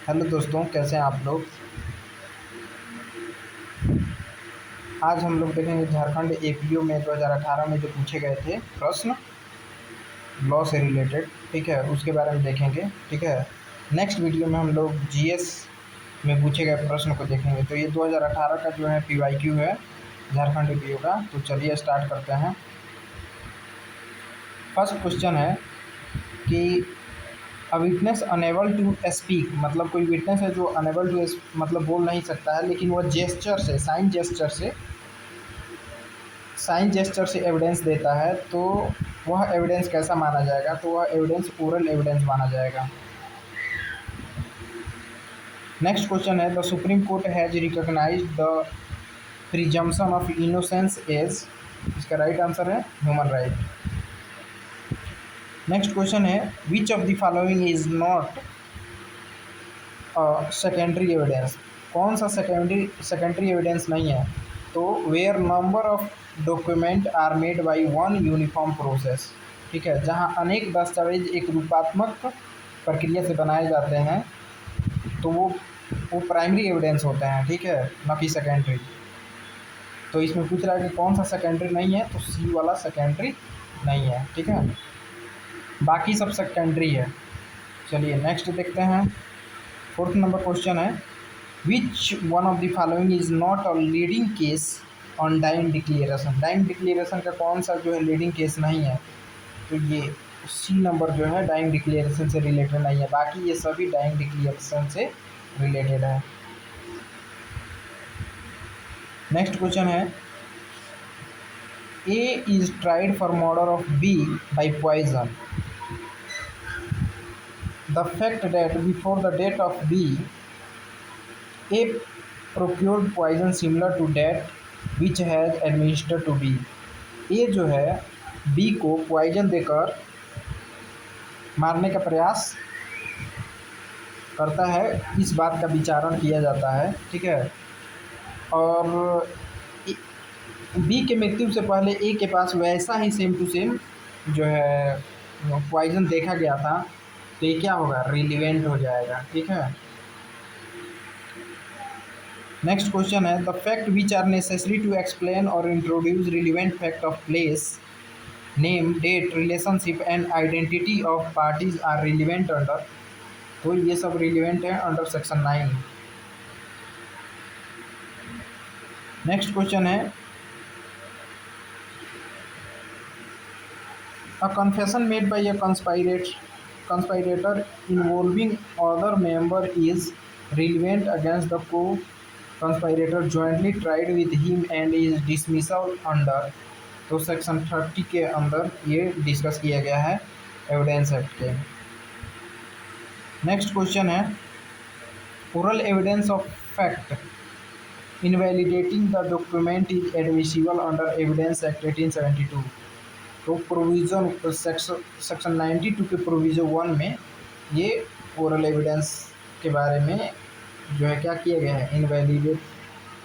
Hello दोस्तों, कैसे हैं आप लोग। आज हम लोग देखेंगे झारखंड एपीओ में 2018 में जो पूछे गए थे प्रश्न लॉ से रिलेटेड। ठीक है, उसके बारे में देखेंगे। ठीक है, नेक्स्ट वीडियो में हम लोग जीएस में पूछे गए प्रश्न को देखेंगे। तो ये 2018 का जो है पीवाईक्यू है झारखंड एपीओ का। तो चलिए स्टार्ट करते हैं। फर्स्ट क्वेश्चन है कि a witness unable to speak, मतलब कोई विटनेस है जो अनेबल टू मतलब बोल नहीं सकता है, लेकिन वह साइन जेस्चर से एविडेंस देता है, तो वह एविडेंस कैसा माना जाएगा। तो वह एविडेंस ओरल एविडेंस माना जाएगा। नेक्स्ट क्वेश्चन है the supreme Court has recognised the presumption of innocence as, इसका राइट आंसर है ह्यूमन राइट। नेक्स्ट क्वेश्चन है which of the following is not secondary evidence, कौन सा सेकेंडरी एविडेंस नहीं है। तो where number of document are made by one uniform process, ठीक है, जहां अनेक दस्तावेज एक रूपात्मक प्रक्रिया से बनाए जाते हैं, तो वो प्राइमरी एविडेंस होते हैं। ठीक है, न कि सेकेंडरी। तो इसमें पूछ रहा है कि कौन सा सेकेंडरी नहीं है, तो सी वाला सेकेंडरी नहीं है। ठीक है, बाकी सब सेकेंडरी है। चलिए नेक्स्ट देखते हैं। फोर्थ नंबर क्वेश्चन है which one of the following is not a leading case on dying declaration, dying declaration का कौन सा जो है लीडिंग केस नहीं है। तो ये सी नंबर जो है डाइम डिक्लेरेशन से रिलेटेड नहीं है, बाकी ये सभी डाइम डिक्लेरेशन से रिलेटेड है। नेक्स्ट क्वेश्चन है A is tried for murder of B by poison, the fact that before the death of B A procured poison similar to that which has administered to B, ए जो है B को poison देकर मारने का प्रयास करता है, इस बात का विचारण किया जाता है। ठीक है, और बी के मृत्यु से पहले ए के पास वैसा ही सेम टू सेम जो है पॉइजन देखा गया था, तो ये क्या होगा, रिलीवेंट हो जाएगा। ठीक है, नेक्स्ट क्वेश्चन है the fact which are necessary to explain और introduce relevant fact of place name date relationship and identity of parties are relevant under, तो ये सब रिलीवेंट है अंडर सेक्शन 9। नेक्स्ट क्वेश्चन है a confession made bye a conspirator involving other member is relevant against the co-conspirator jointly tried with him and is dismissal under, तो section 30 के अंदर ये discuss किया गया है एविडेंस एक्ट के। नेक्स्ट क्वेश्चन है oral evidence of fact invalidating the document is admissible under evidence act 1872, तो प्रोविज़न सेक्शन 92 के प्रोविज़न 1 में ये ओरल एविडेंस के बारे में जो है क्या किया गया है, इनवैलिडेट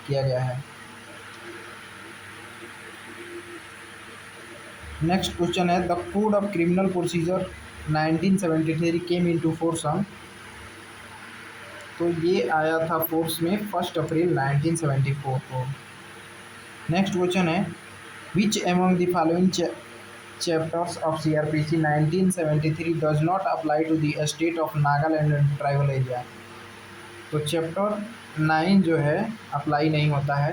किया गया है। नेक्स्ट क्वेश्चन है the code of criminal procedure 1973 came into force on, तो ये आया था फोर्स में 1 अप्रैल 1974 को। नेक्स्ट क्वेश्चन है which among the following chapters of CRPC 1973 does not apply to the state of Nagaland and tribal area, तो chapter 9 जो है अप्लाई नहीं होता है।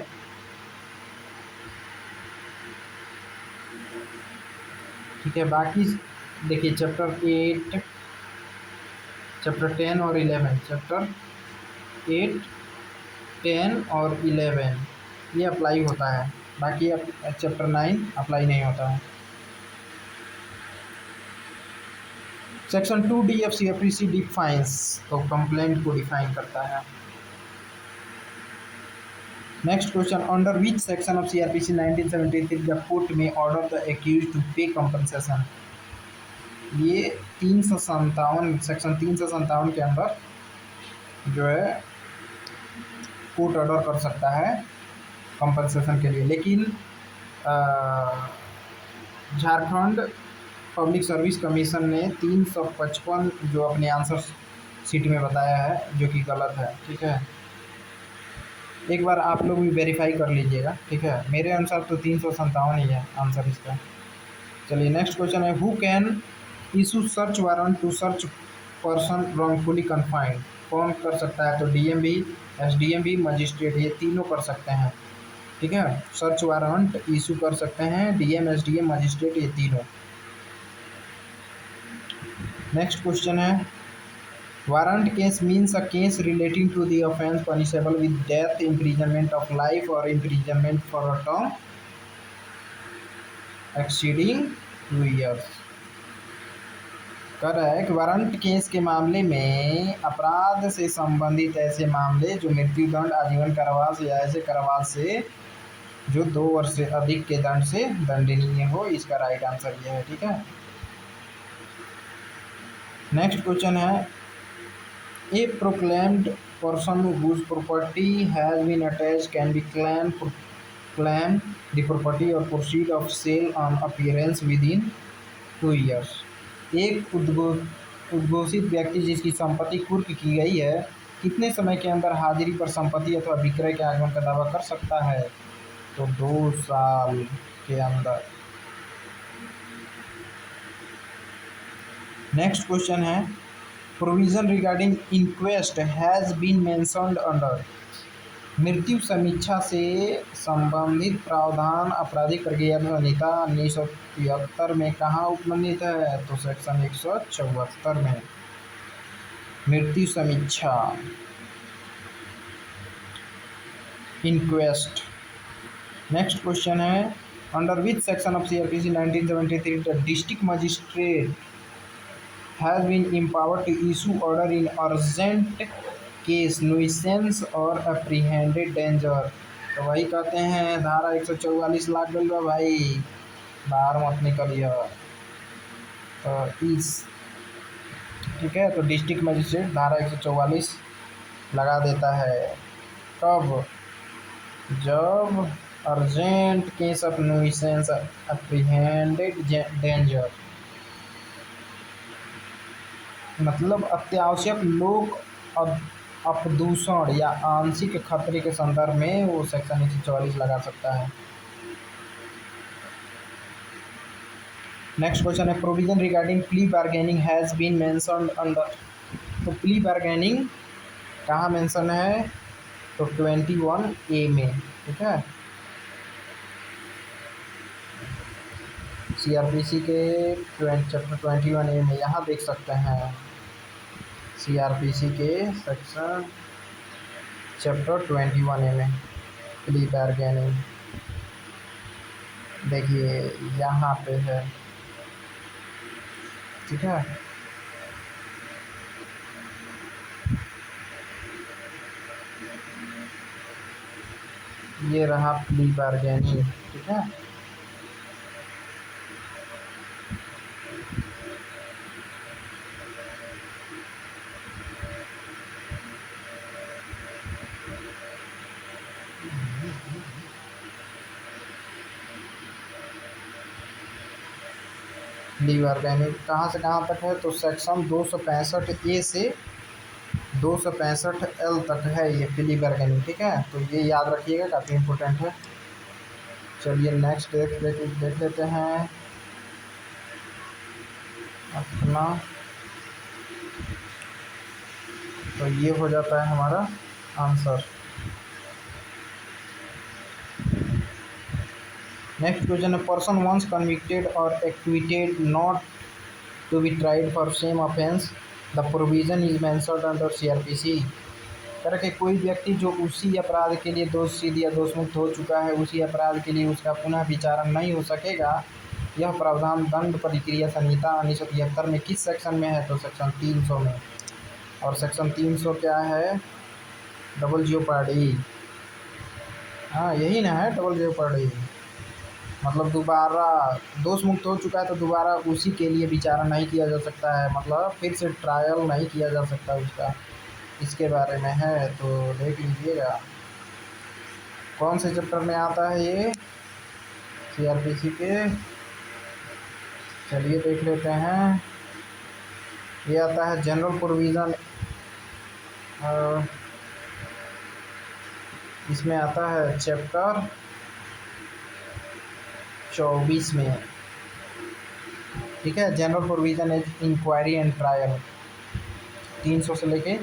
ठीक है, बाकी देखिए चैप्टर 8, चैप्टर 10 और 11, चैप्टर 8, 10 और 11 ये अप्लाई होता है, बाकी अब चैप्टर 9 अप्लाई नहीं होता है। Section 2D of CRPC defines, तो कंप्लेंट को डिफाइन करता है। Next question under which section of CRPC 1973 the court में ऑर्डर द एक्यूज टू पे कंपनसेशन, ये 357 सेक्शन 357 के अंदर जो है कोर्ट ऑर्डर कर सकता है कंपनसेशन के लिए, लेकिन झारखंड पब्लिक सर्विस कमीशन ने 355 जो अपने आंसर सीट में बताया है, जो कि गलत है। ठीक है, एक बार आप लोग भी वेरीफाई कर लीजिएगा। ठीक है, मेरे अनुसार तो 357 ही है आंसर इसका। चलिए नेक्स्ट क्वेश्चन है, who can issue search warrant to search person wrongfully confined. कौन कर सकता है? तो डीएमवी, एसडीएमवी, मजिस्ट्रेट, ये तीनों कर सकते हैं। ठीक है, सर्च वारंट इशू कर सकते हैं डीएम, एसडीएम, मजिस्ट्रेट, ये तीनों। नेक्स्ट क्वेश्चन है, warrant case means a case relating to the offence punishable with death, imprisonment of life और imprisonment for a term exceeding 2 years। Correct, warrant case के मामले में अपराध से संबंधित ऐसे मामले जो मृत्युदंड, आजीवन कारावास या ऐसे कारावास से जो 2 वर्ष से अधिक के दंड से दंडनीय हो, इसका राइट आंसर ये है। ठीक है, नेक्स्ट क्वेश्चन है, a proclaimed person whose property has been attached can be claim the property or proceed of sale on appearance within 2 years। एक उद्घोषित व्यक्ति जिसकी संपत्ति कुर्क की गई है, कितने समय के अंदर हाजिरी पर संपत्ति अथवा विक्रय के आगमन का दावा कर सकता है? तो 2 साल के अंदर। नेक्स्ट क्वेश्चन है, provision regarding inquest has been mentioned under. मृत्यु समीक्षा से संबंधित प्रावधान आपराधिक प्रक्रिया संहिता 1973 में कहाँ उपलब्ध है? तो सेक्शन 174 में मृत्यु समीक्षा, इंक्वेस्ट। नेक्स्ट क्वेश्चन है, under which section of CrPC 1973 the district magistrate has been empowered to issue order in urgent case, nuisance और apprehended danger। तो वही कहते हैं, धारा 144 लाख गल बा भाई, बाहर मत निकलिए। तो इस, ठीक है, तो डिस्ट्रिक्ट मजिस्ट्रेट धारा 144 लगा देता है। कब? जब urgent case of nuisance, apprehended danger, मतलब अत्यावश्यक लोक अपदूषण या आंशिक खतरे के संदर्भ में वो सेक्शन 144 लगा सकता है। नेक्स्ट क्वेश्चन है, provision regarding plea bargaining has been mentioned under. तो प्ली बार्गेनिंग कहाँ मेंशन है? तो 21A में। ठीक है, सीआरपीसी के चैप्टर 21A में यहाँ देख सकते हैं, सीआरपीसी के सेक्शन चैप्टर 21A में प्ली बार्गेनिंग देखिए यहाँ पे है। ठीक है, ये रहा प्ली बार्गेनिंग। ठीक है, प्ली बार्गेनिंग कहाँ से कहाँ तक है? तो सेक्शन 265A से 265L तक है ये प्ली बार्गेनिंग। ठीक है, तो ये याद रखिएगा, काफ़ी इम्पोर्टेंट है। चलिए नेक्स्ट देख लेते हैं अपना। तो ये हो जाता है हमारा आंसर। नेक्स्ट क्वेश्चन है, पर्सन वंस कन्विक्टेड और acquitted not to be tried for same offence, the provision is mentioned under CrPC. तरह के कोई व्यक्ति जो उसी अपराध के लिए दोषसिद्ध या दोषमुक्त हो चुका है, उसी अपराध के लिए उसका पुनः विचारण नहीं हो सकेगा, यह प्रावधान दंड प्रक्रिया संहिता 1973 में किस सेक्शन में है? तो सेक्शन 300 में। और सेक्शन 300 क्या है? Double jeopardy. हाँ यही ना है, डबल जेओपार्डी, मतलब दोबारा दोष मुक्त हो चुका है तो दोबारा उसी के लिए विचारण नहीं किया जा सकता है, मतलब फिर से ट्रायल नहीं किया जा सकता उसका, इसके बारे में है। तो देख लीजिएगा कौन से चैप्टर में आता है ये सीआरपीसी के। चलिए देख लेते हैं, ये आता है जनरल प्रोविज़न इसमें आता है चैप्टर 24 में, ठीक है, general provision as inquiry and trial, 300 से लेके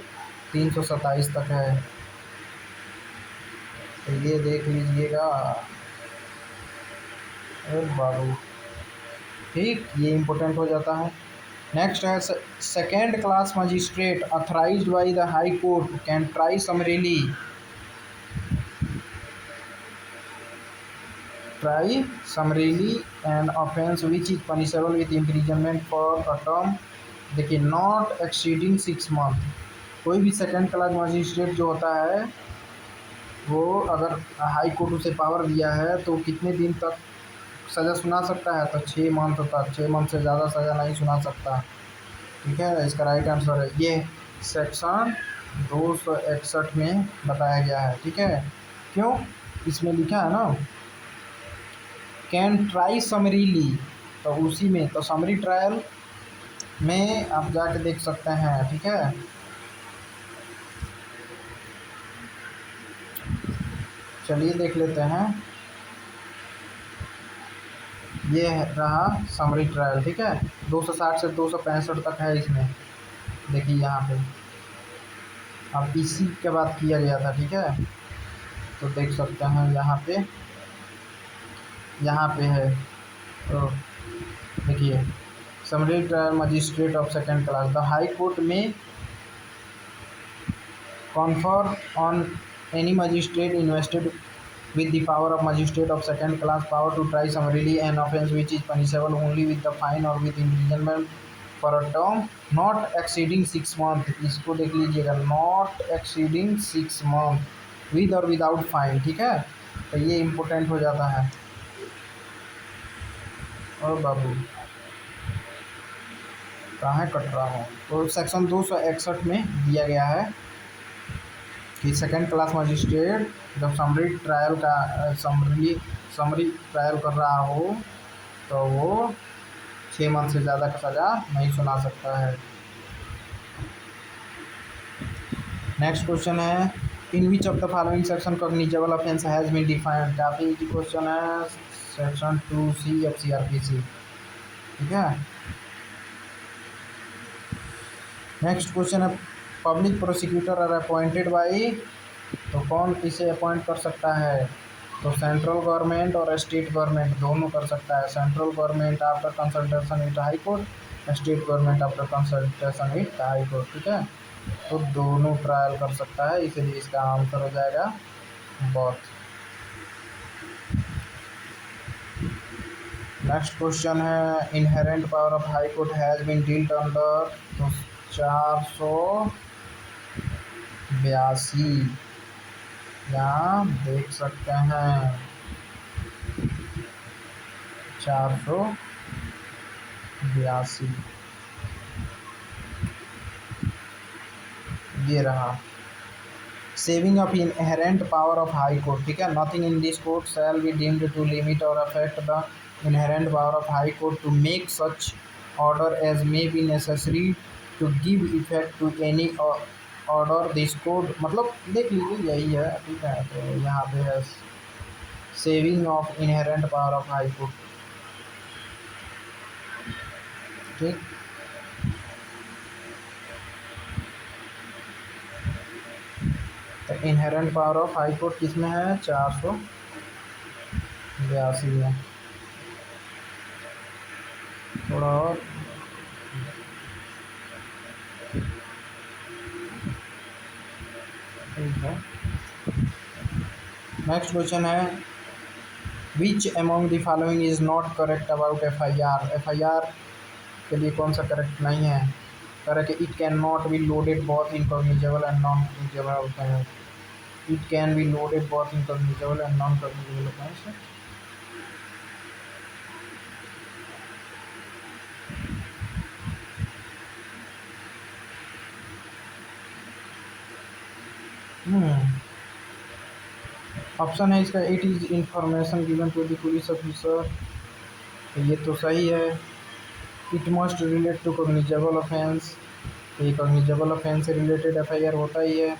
327 तक है, तो ये देख लीजिएगा। और बाबू ठीक, ये इम्पोर्टेंट हो जाता है। नेक्स्ट है second class magistrate authorised by the high court can try summarily an offence which is punishable with imprisonment for a term, देखिए, नॉट एक्सीडिंग 6 मंथ। कोई भी सेकेंड क्लास मजिस्ट्रेट जो होता है वो अगर हाई कोर्ट उसे पावर दिया है तो कितने दिन तक सज़ा सुना सकता है, तो 6 मंथ तक, 6 मंथ से ज़्यादा सज़ा नहीं सुना सकता, ठीक है। इसका राइट आंसर है ये सेक्शन 261 में बताया गया है, ठीक है। क्यों, इसमें लिखा है ना कैन ट्राई समरीली, तो उसी में तो समरी ट्रायल में आप जाके देख सकते हैं, ठीक है। चलिए देख लेते हैं, ये रहा समरी ट्रायल, ठीक है। 260 से 265 तक है इसमें, देखिए यहाँ पे अब इसी के बाद किया गया था, ठीक है। तो देख सकते हैं यहाँ पे है, तो देखिए summary trial magistrate of second class the high court में confer on any magistrate invested with the power of magistrate of second class power to try summarily an offence which is punishable only with the fine or with imprisonment for a term not exceeding 6 month। इसको देख लीजिएगा, not exceeding 6 month with और without fine, ठीक है। तो ये important हो जाता है। और बाबू कहाँ कट रहा हूँ, तो सेक्शन 261 में दिया गया है कि सेकेंड क्लास मजिस्ट्रेट जब समरी ट्रायल कर रहा हो तो वो 6 मंथ से ज़्यादा का सज़ा नहीं सुना सकता है। नेक्स्ट क्वेश्चन है in which of the following section cognizable offence has been defined, काफ़ी इजी क्वेश्चन है, सेक्शन 2C FCRPC, ठीक है। नेक्स्ट क्वेश्चन है public prosecutor are appointed by, तो कौन इसे अपॉइंट कर सकता है, तो सेंट्रल गवर्नमेंट और स्टेट गवर्नमेंट दोनों कर सकता है। Central government after consultation with high court, state government after consultation with high court, ठीक है। तो दोनों ट्रायल कर सकता है, इसीलिए इसका आंसर हो जाएगा बोथ। नेक्स्ट क्वेश्चन है inherent power of high court has been dealt under, तो 482 यहाँ देख सकते हैं 482 ये रहा saving of inherent power of high court, ठीक है। Nothing in this court shall be deemed to limit और affect the inherent power of high court to make such order as may be necessary to give effect to any order this code, मतलब देख लीजिए यही है, ठीक है। तो यहाँ पे है saving of inherent power of high court, ठीक। तो inherent power of high court किसमें है, 482 में। थोड़ा और ठीक है। नेक्स्ट क्वेश्चन है which among the following is not correct about FIR, FIR के लिए कौन सा करेक्ट नहीं है, correct it can not be lodged both in cognizable and non cognizable, it can be lodged both in cognizable and non cognizable offence. Option है इसका it is information given to the police officer, तो ये तो सही है। It must relate to cognizable offence, ये cognizable offence से related FIR होता ही है।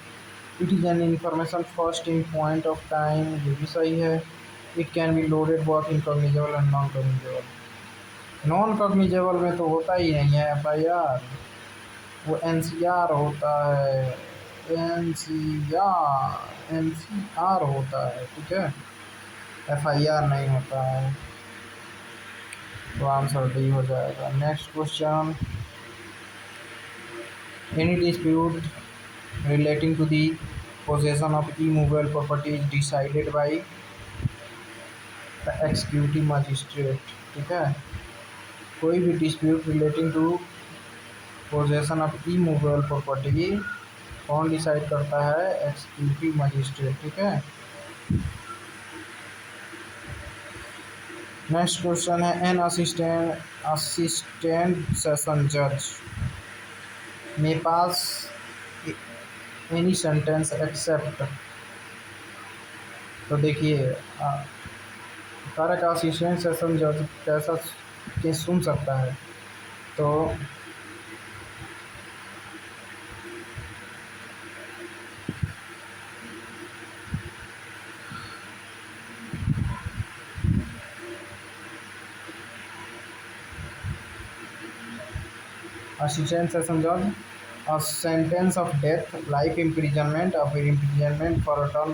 It is an information first in point of time, ये भी सही है। It can be lodged both in cognizable and non cognizable. Non cognizable में तो होता ही नहीं है एफआईआर, वो एनसीआर होता है, एनसीआर होता है, ठीक है, एफआईआर नहीं होता है। तो आंसर डी हो जाएगा। Next question, any dispute relating to the possession of immovable property is decided by the executive magistrate, ठीक है। कोई भी dispute relating to possession of immovable property कौन डिसाइड करता है? एग्जीक्यूटिव मजिस्ट्रेट, ठीक है। नेक्स्ट क्वेश्चन है, एन असिस्टेंट सेशन जज may pass any sentence accept, तो देखिए सारा का असिस्टेंट सेशन जज कैसा केस सुन सकता है? तो असिस्टेंट सेशन जज, a sentence of death, life imprisonment or imprisonment for a term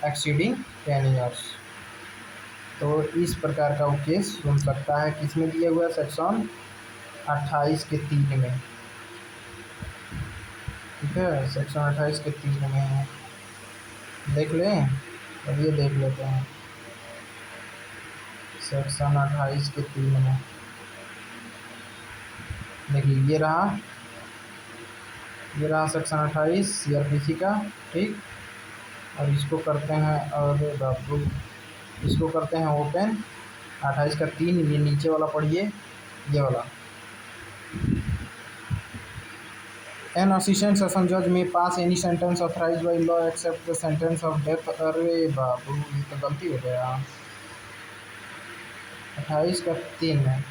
exceeding 10 years, तो इस प्रकार का वो केस सुन सकता है। किसमें दिया हुआ? सेक्शन 28 के 3 में, ठीक है, सेक्शन 28 के 3 में है। देख लें, चलिए देख लेते हैं। सेक्शन 28 के 3 में देखिए, ये रहा सेक्शन 28 सीआरपीसी का, ठीक। और इसको करते हैं, और बाबू इसको करते हैं ओपन। 28 का 3, ये नीचे वाला पढ़िए, ये वाला। एन असिस्टेंट सेशन जज may pass any sentence authorise by law except the sentence of death. अरे बाबू, ये तो गलती हो गया। 28 का 3 में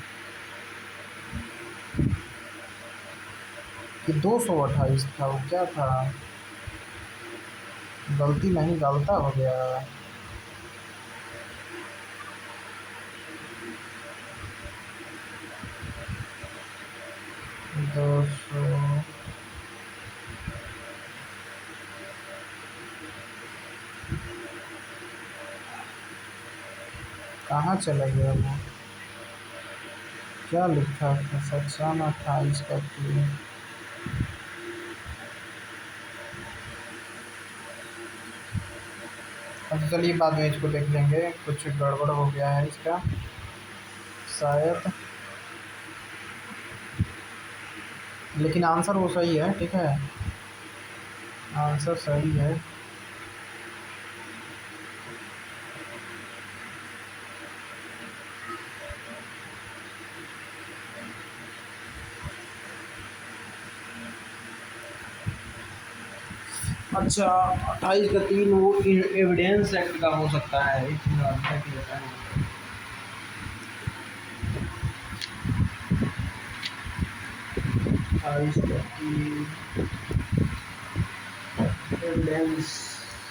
कि 228 था, वो क्या था? गलती नहीं, गलता हो गया। कहाँ चला गया वो? क्या लिखा था? सेक्शन 28 का 3। अच्छा चलिए, बाद में इसको देख लेंगे, कुछ गड़बड़ हो गया है इसका शायद, लेकिन आंसर वो सही है, ठीक है, आंसर सही है। अच्छा, 28 का 3 वो एविडेंस एक्ट का हो सकता है, evidence,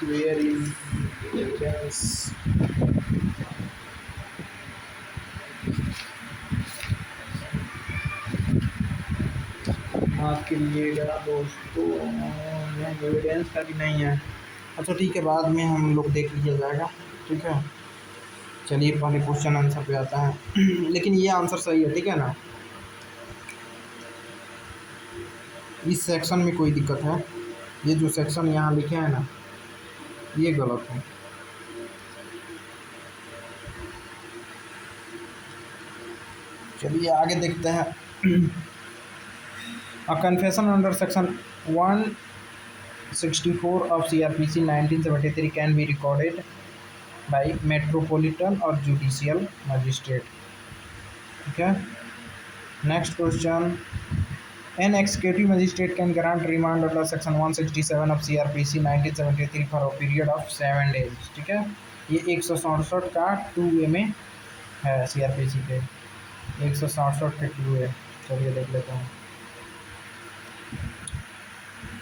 where is evidence? माफ कीजिएगा दोस्तों, एविडेंस का भी नहीं है। अच्छा ठीक है, बाद में हम लोग देख लिया जाएगा, ठीक है। चलिए पहले क्वेश्चन आंसर पे आता है। लेकिन ये आंसर सही है, ठीक है ना। इस सेक्शन में कोई दिक्कत है? ये जो सेक्शन यहाँ लिखे हैं ना, ये गलत है। चलिए आगे देखते हैं। A confession under section 164 of CRPC 1973 can be recorded by metropolitan और जुडिशियल मजिस्ट्रेट, ठीक है। Next question, an executive magistrate can grant remand under section 167 of CRPC 1973 for a period of 7 days, ठीक है। ये 167 का 2A में है, CRPC के 167 के 2A। चलिए देख लेते हैं।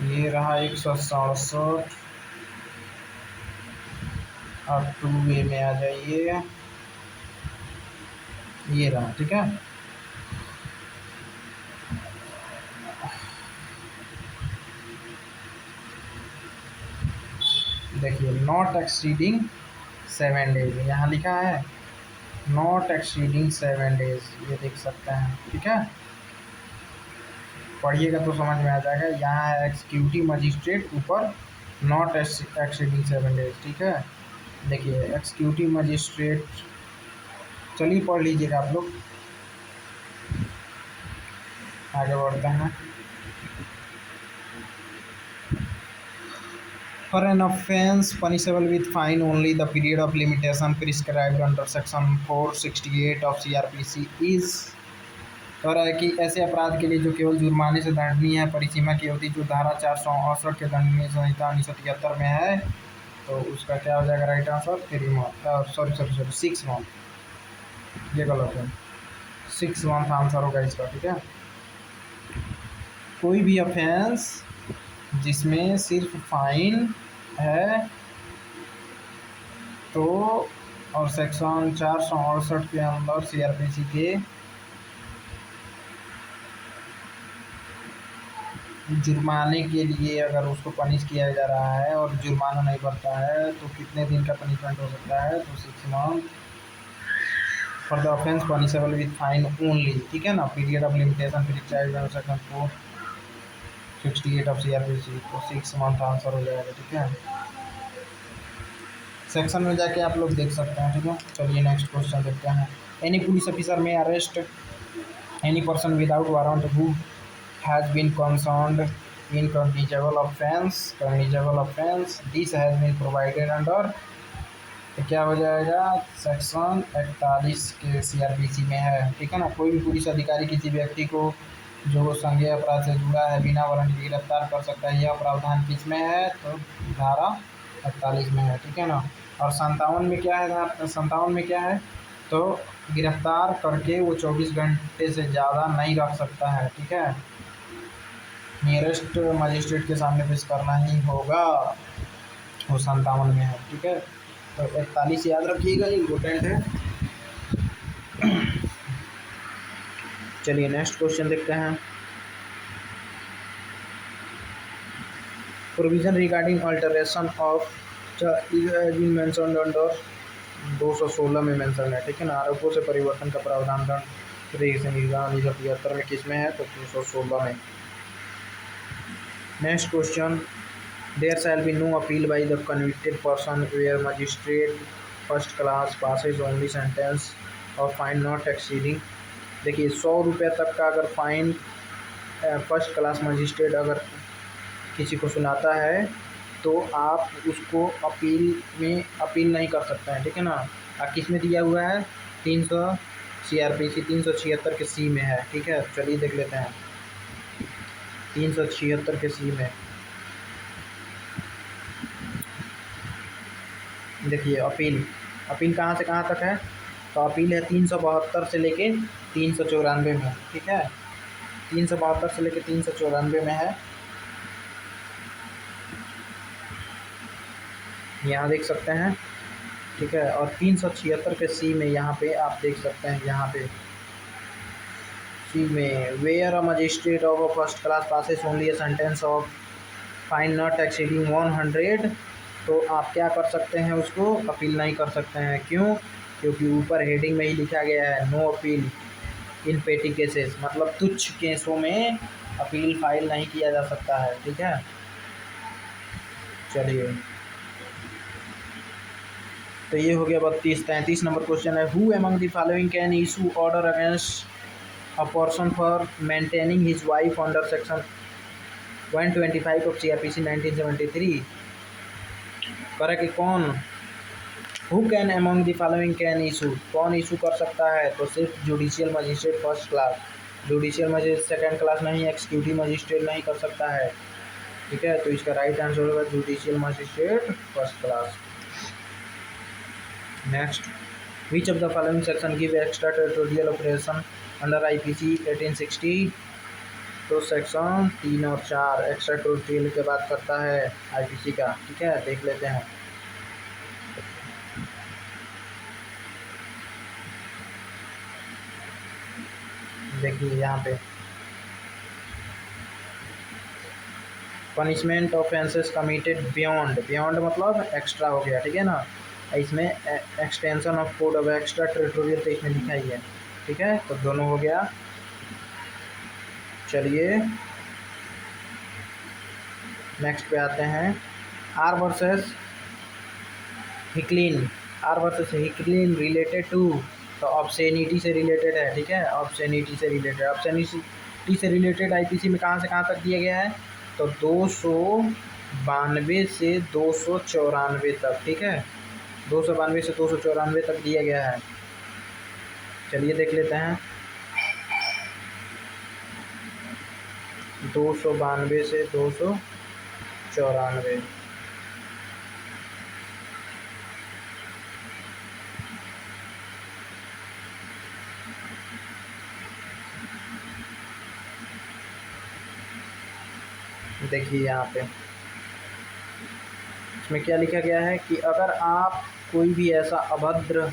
ये रहा 167। अब 2A में आ जाइए, ये रहा, ठीक है। देखिए नॉट एक्सीडिंग 7 डेज, यहाँ लिखा है नॉट एक्सीडिंग 7 डेज, ये देख सकते हैं, ठीक है। पढ़िएगा तो समझ में आ जाएगा। यहाँ है एग्जीक्यूटिव मजिस्ट्रेट, ऊपर नॉट एक्सीडिंग 7 डेज, ठीक है। देखिए एग्जीक्यूटिव मजिस्ट्रेट, चलिए पढ़ लीजिएगा आप लोग, आगे बढ़ते हैं। For an offence punishable with fine only, the period of limitation prescribed under section 468 of CRPC is, कह रहा है कि ऐसे अपराध के लिए जो केवल जुर्माने से दंडनीय है, परिसीमा की अवधि जो धारा 468 के दंडनीय संहिता 1973 में है, तो उसका क्या हो जाएगा right answer 3 month, sorry 6 month, ये गलत है, 6 मंथ आंसर होगा इसका, ठीक है। कोई भी ऑफेंस जिसमें सिर्फ फाइन है तो, और सेक्शन 468 के अंदर CRPC के जुर्माने के लिए अगर उसको पनिश किया जा रहा है और जुर्माना नहीं भरता है तो कितने दिन का पनिशमेंट हो सकता है, तो 6 month for the offence punishable with fine only, ठीक है ना। Period of limitation section 468 of CRPC, तो 6 मंथ आंसर हो जाएगा, ठीक है। सेक्शन में जाके आप लोग देख सकते हैं, ठीक है। चलिए नेक्स्ट क्वेश्चन देखते हैं। Any police officer may arrest any person without warrant who has been concerned in cognizable offence this has been provided under, तो क्या हो जाएगा सेक्शन 41 के CRPC में है, ठीक है ना। कोई भी पुलिस अधिकारी किसी व्यक्ति को जो संज्ञेय अपराध से जुड़ा है बिना वारंट के गिरफ्तार कर सकता है, यह प्रावधान किस में है, तो धारा 48 में है, ठीक है ना। और 57 में क्या है, 57 में क्या है, तो गिरफ्तार करके वो 24 घंटे से ज़्यादा नहीं रख सकता है, ठीक है। नियरेस्ट मजिस्ट्रेट के सामने पेश करना ही होगा, वो 57 में है, ठीक है। तो 41 याद रखिएगा, इम्पोर्टेंट है। चलिए नेक्स्ट क्वेश्चन देखते हैं। Provision regarding alteration of mentioned under 216 में मेंशन है, ठीक है ना। आरोपों से परिवर्तन का प्रावधान दंड 1975 में किस में है, तो 216 में। Next question, there shall be no appeal by the convicted person where magistrate first class passes only sentence और फाइन नॉट एक्सीडिंग। देखिए 100 रुपये तक का अगर फाइन फर्स्ट क्लास मजिस्ट्रेट अगर किसी को सुनाता है तो आप उसको अपील नहीं कर सकते हैं, ठीक है ना। किस में दिया हुआ है, 300 CRPC 376 के C में है, ठीक है। चलिए देख लेते हैं 376 के C में। देखिए अपील कहाँ से कहाँ तक है, तो अपील है 372 से लेके 394 में, ठीक है। 372 से लेके 394 में है, यहाँ देख सकते हैं, ठीक है। और 376 के C में यहाँ पे आप देख सकते हैं, यहाँ पे C में where a magistrate of a first class passes only a sentence of fine not exceeding 100, तो आप क्या कर सकते हैं, उसको अपील नहीं कर सकते हैं। क्यों, क्योंकि ऊपर हेडिंग में ही लिखा गया है नो अपील इन पेटी केसेस, मतलब तुच्छ केसों में अपील फाइल नहीं किया जा सकता है, ठीक है। चलिए तो ये हो गया 33 नंबर क्वेश्चन है। Who among the following can issue order against a person for maintaining his wife under section 125 of CRPC 1973। करे कि कौन, who can among the following can issue, कौन इशू कर सकता है, तो सिर्फ judicial magistrate first class, judicial magistrate second class नहीं, एक्सिक्यूटिव मजिस्ट्रेट नहीं कर सकता है, ठीक है। तो इसका राइट आंसर होगा judicial magistrate first class. Next, which of the following section give extra territorial operation under IPC 1860, तो सेक्शन 3 और 4 एक्स्ट्रा टेरिटोरियल की बात करता है आईपीसी का। ठीक है, देख लेते हैं। देखिए यहाँ पे punishment offences committed beyond, beyond मतलब एक्स्ट्रा हो गया, ठीक है ना। इसमें extension of code of extra territorial तो इसमें लिखा ही है। ठीक है, तो दोनों हो गया। चलिए नेक्स्ट पे आते हैं। R versus Hicklin, R versus Hicklin related to, तो ऑब्ससेनिटी से रिलेटेड है। ठीक है, ऑब्ससेनिटी से रिलेटेड, ऑब्ससेनिटी से रिलेटेड आईपीसी में कहाँ से कहाँ तक दिया गया है, तो 292 से 294 तक। ठीक है, 292 से 294 तक दिया गया है। चलिए देख लेते हैं। 292 से 294, देखिए यहाँ पे इसमें क्या लिखा गया है कि अगर आप कोई भी ऐसा अभद्र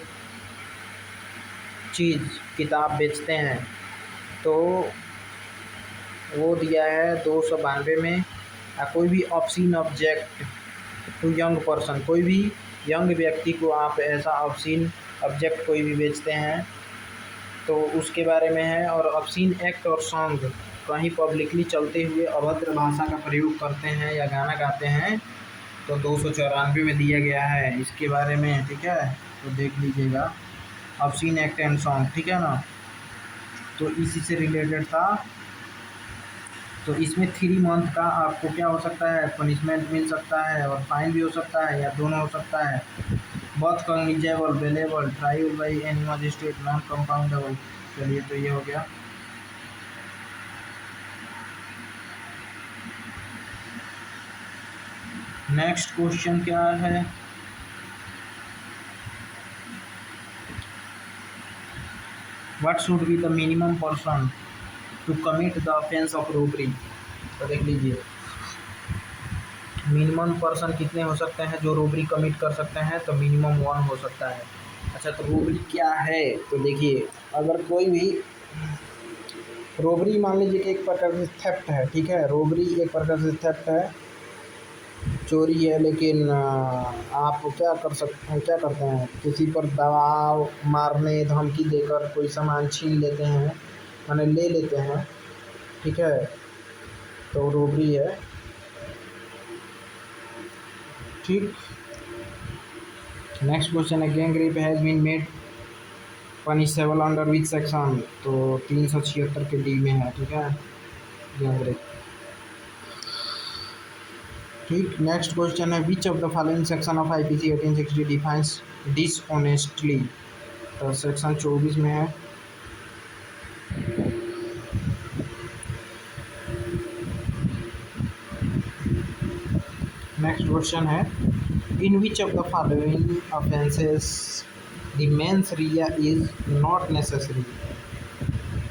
चीज़ किताब बेचते हैं तो वो दिया है 292 में। या कोई भी obscene object to young person, कोई भी यंग व्यक्ति को आप ऐसा ऑब्सीन ऑब्जेक्ट कोई भी बेचते हैं तो उसके बारे में है। और ऑब्सीन एक्ट और सॉन्ग, कहीं पब्लिकली चलते हुए अभद्र भाषा का प्रयोग करते हैं या गाना गाते हैं तो 294 में दिया गया है इसके बारे में। ठीक है, तो देख लीजिएगा ऑब्सीन एक्ट एंड सॉन्ग। ठीक है ना, तो इसी से रिलेटेड था। तो इसमें 3 मंथ का आपको क्या हो सकता है, पनिशमेंट मिल सकता है और फाइन भी हो सकता है या दोनों हो सकता है। बहुत cognizable, bailable, triable by any magistrate, non compoundable. चलिए तो ये हो गया। नेक्स्ट क्वेश्चन क्या है, what should be the minimum person to commit the offence of robbery. तो देख लीजिए मिनिमम पर्सन कितने हो सकते हैं जो रोबरी कमिट कर सकते हैं, तो मिनिमम 1 हो सकता है। अच्छा, तो रोबरी क्या है, तो देखिए अगर कोई भी रोबरी मान लीजिए कि एक प्रकार से थेफ्ट है। ठीक है, रोबरी एक प्रकार से थेफ्ट है, चोरी है। लेकिन आप क्या कर सकते हैं, क्या करते हैं, किसी पर दबाव, मारने, धमकी देकर कोई सामान छीन लेते हैं, माने ले लेते हैं। ठीक है, तो रोबरी है। ठीक, नेक्स्ट क्वेश्चन है, gang rape has been made punishable under which section, तो 376 के डी में है। ठीक है, गैंग रेप। ठीक, नेक्स्ट क्वेश्चन है, which of the following section of IPC 1860 defines dishonestly, तो सेक्शन 24 में है। नेक्स्ट क्वेश्चन है, in which of the following offences the mens rea is not necessary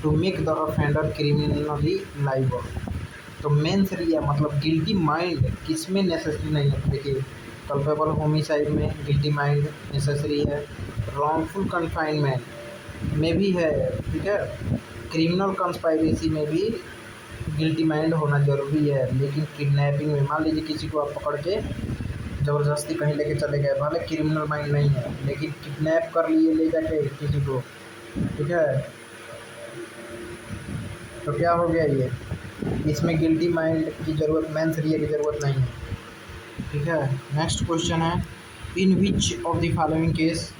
to make the offender criminally liable. तो mens rea मतलब guilty mind किसमें necessary नहीं है। देखिए कल्पेबल होमिसाइड में गिल्टी माइंड नेसेसरी है, रॉन्गफुल कन्फाइनमेंट में भी है। ठीक है, क्रिमिनल कंस्पायरेसी में भी गिल्टी माइंड होना ज़रूरी है। लेकिन किडनैपिंग में मान लीजिए किसी को आप पकड़ के ज़बरदस्ती कहीं लेके चले गए, भले क्रिमिनल माइंड नहीं है लेकिन किडनैप कर लिए ले जाके किसी को। ठीक है, तो क्या हो गया ये, इसमें गिल्टी माइंड की ज़रूरत, मेंस रिया की ज़रूरत नहीं है। ठीक है, नेक्स्ट क्वेश्चन है, in which of the following case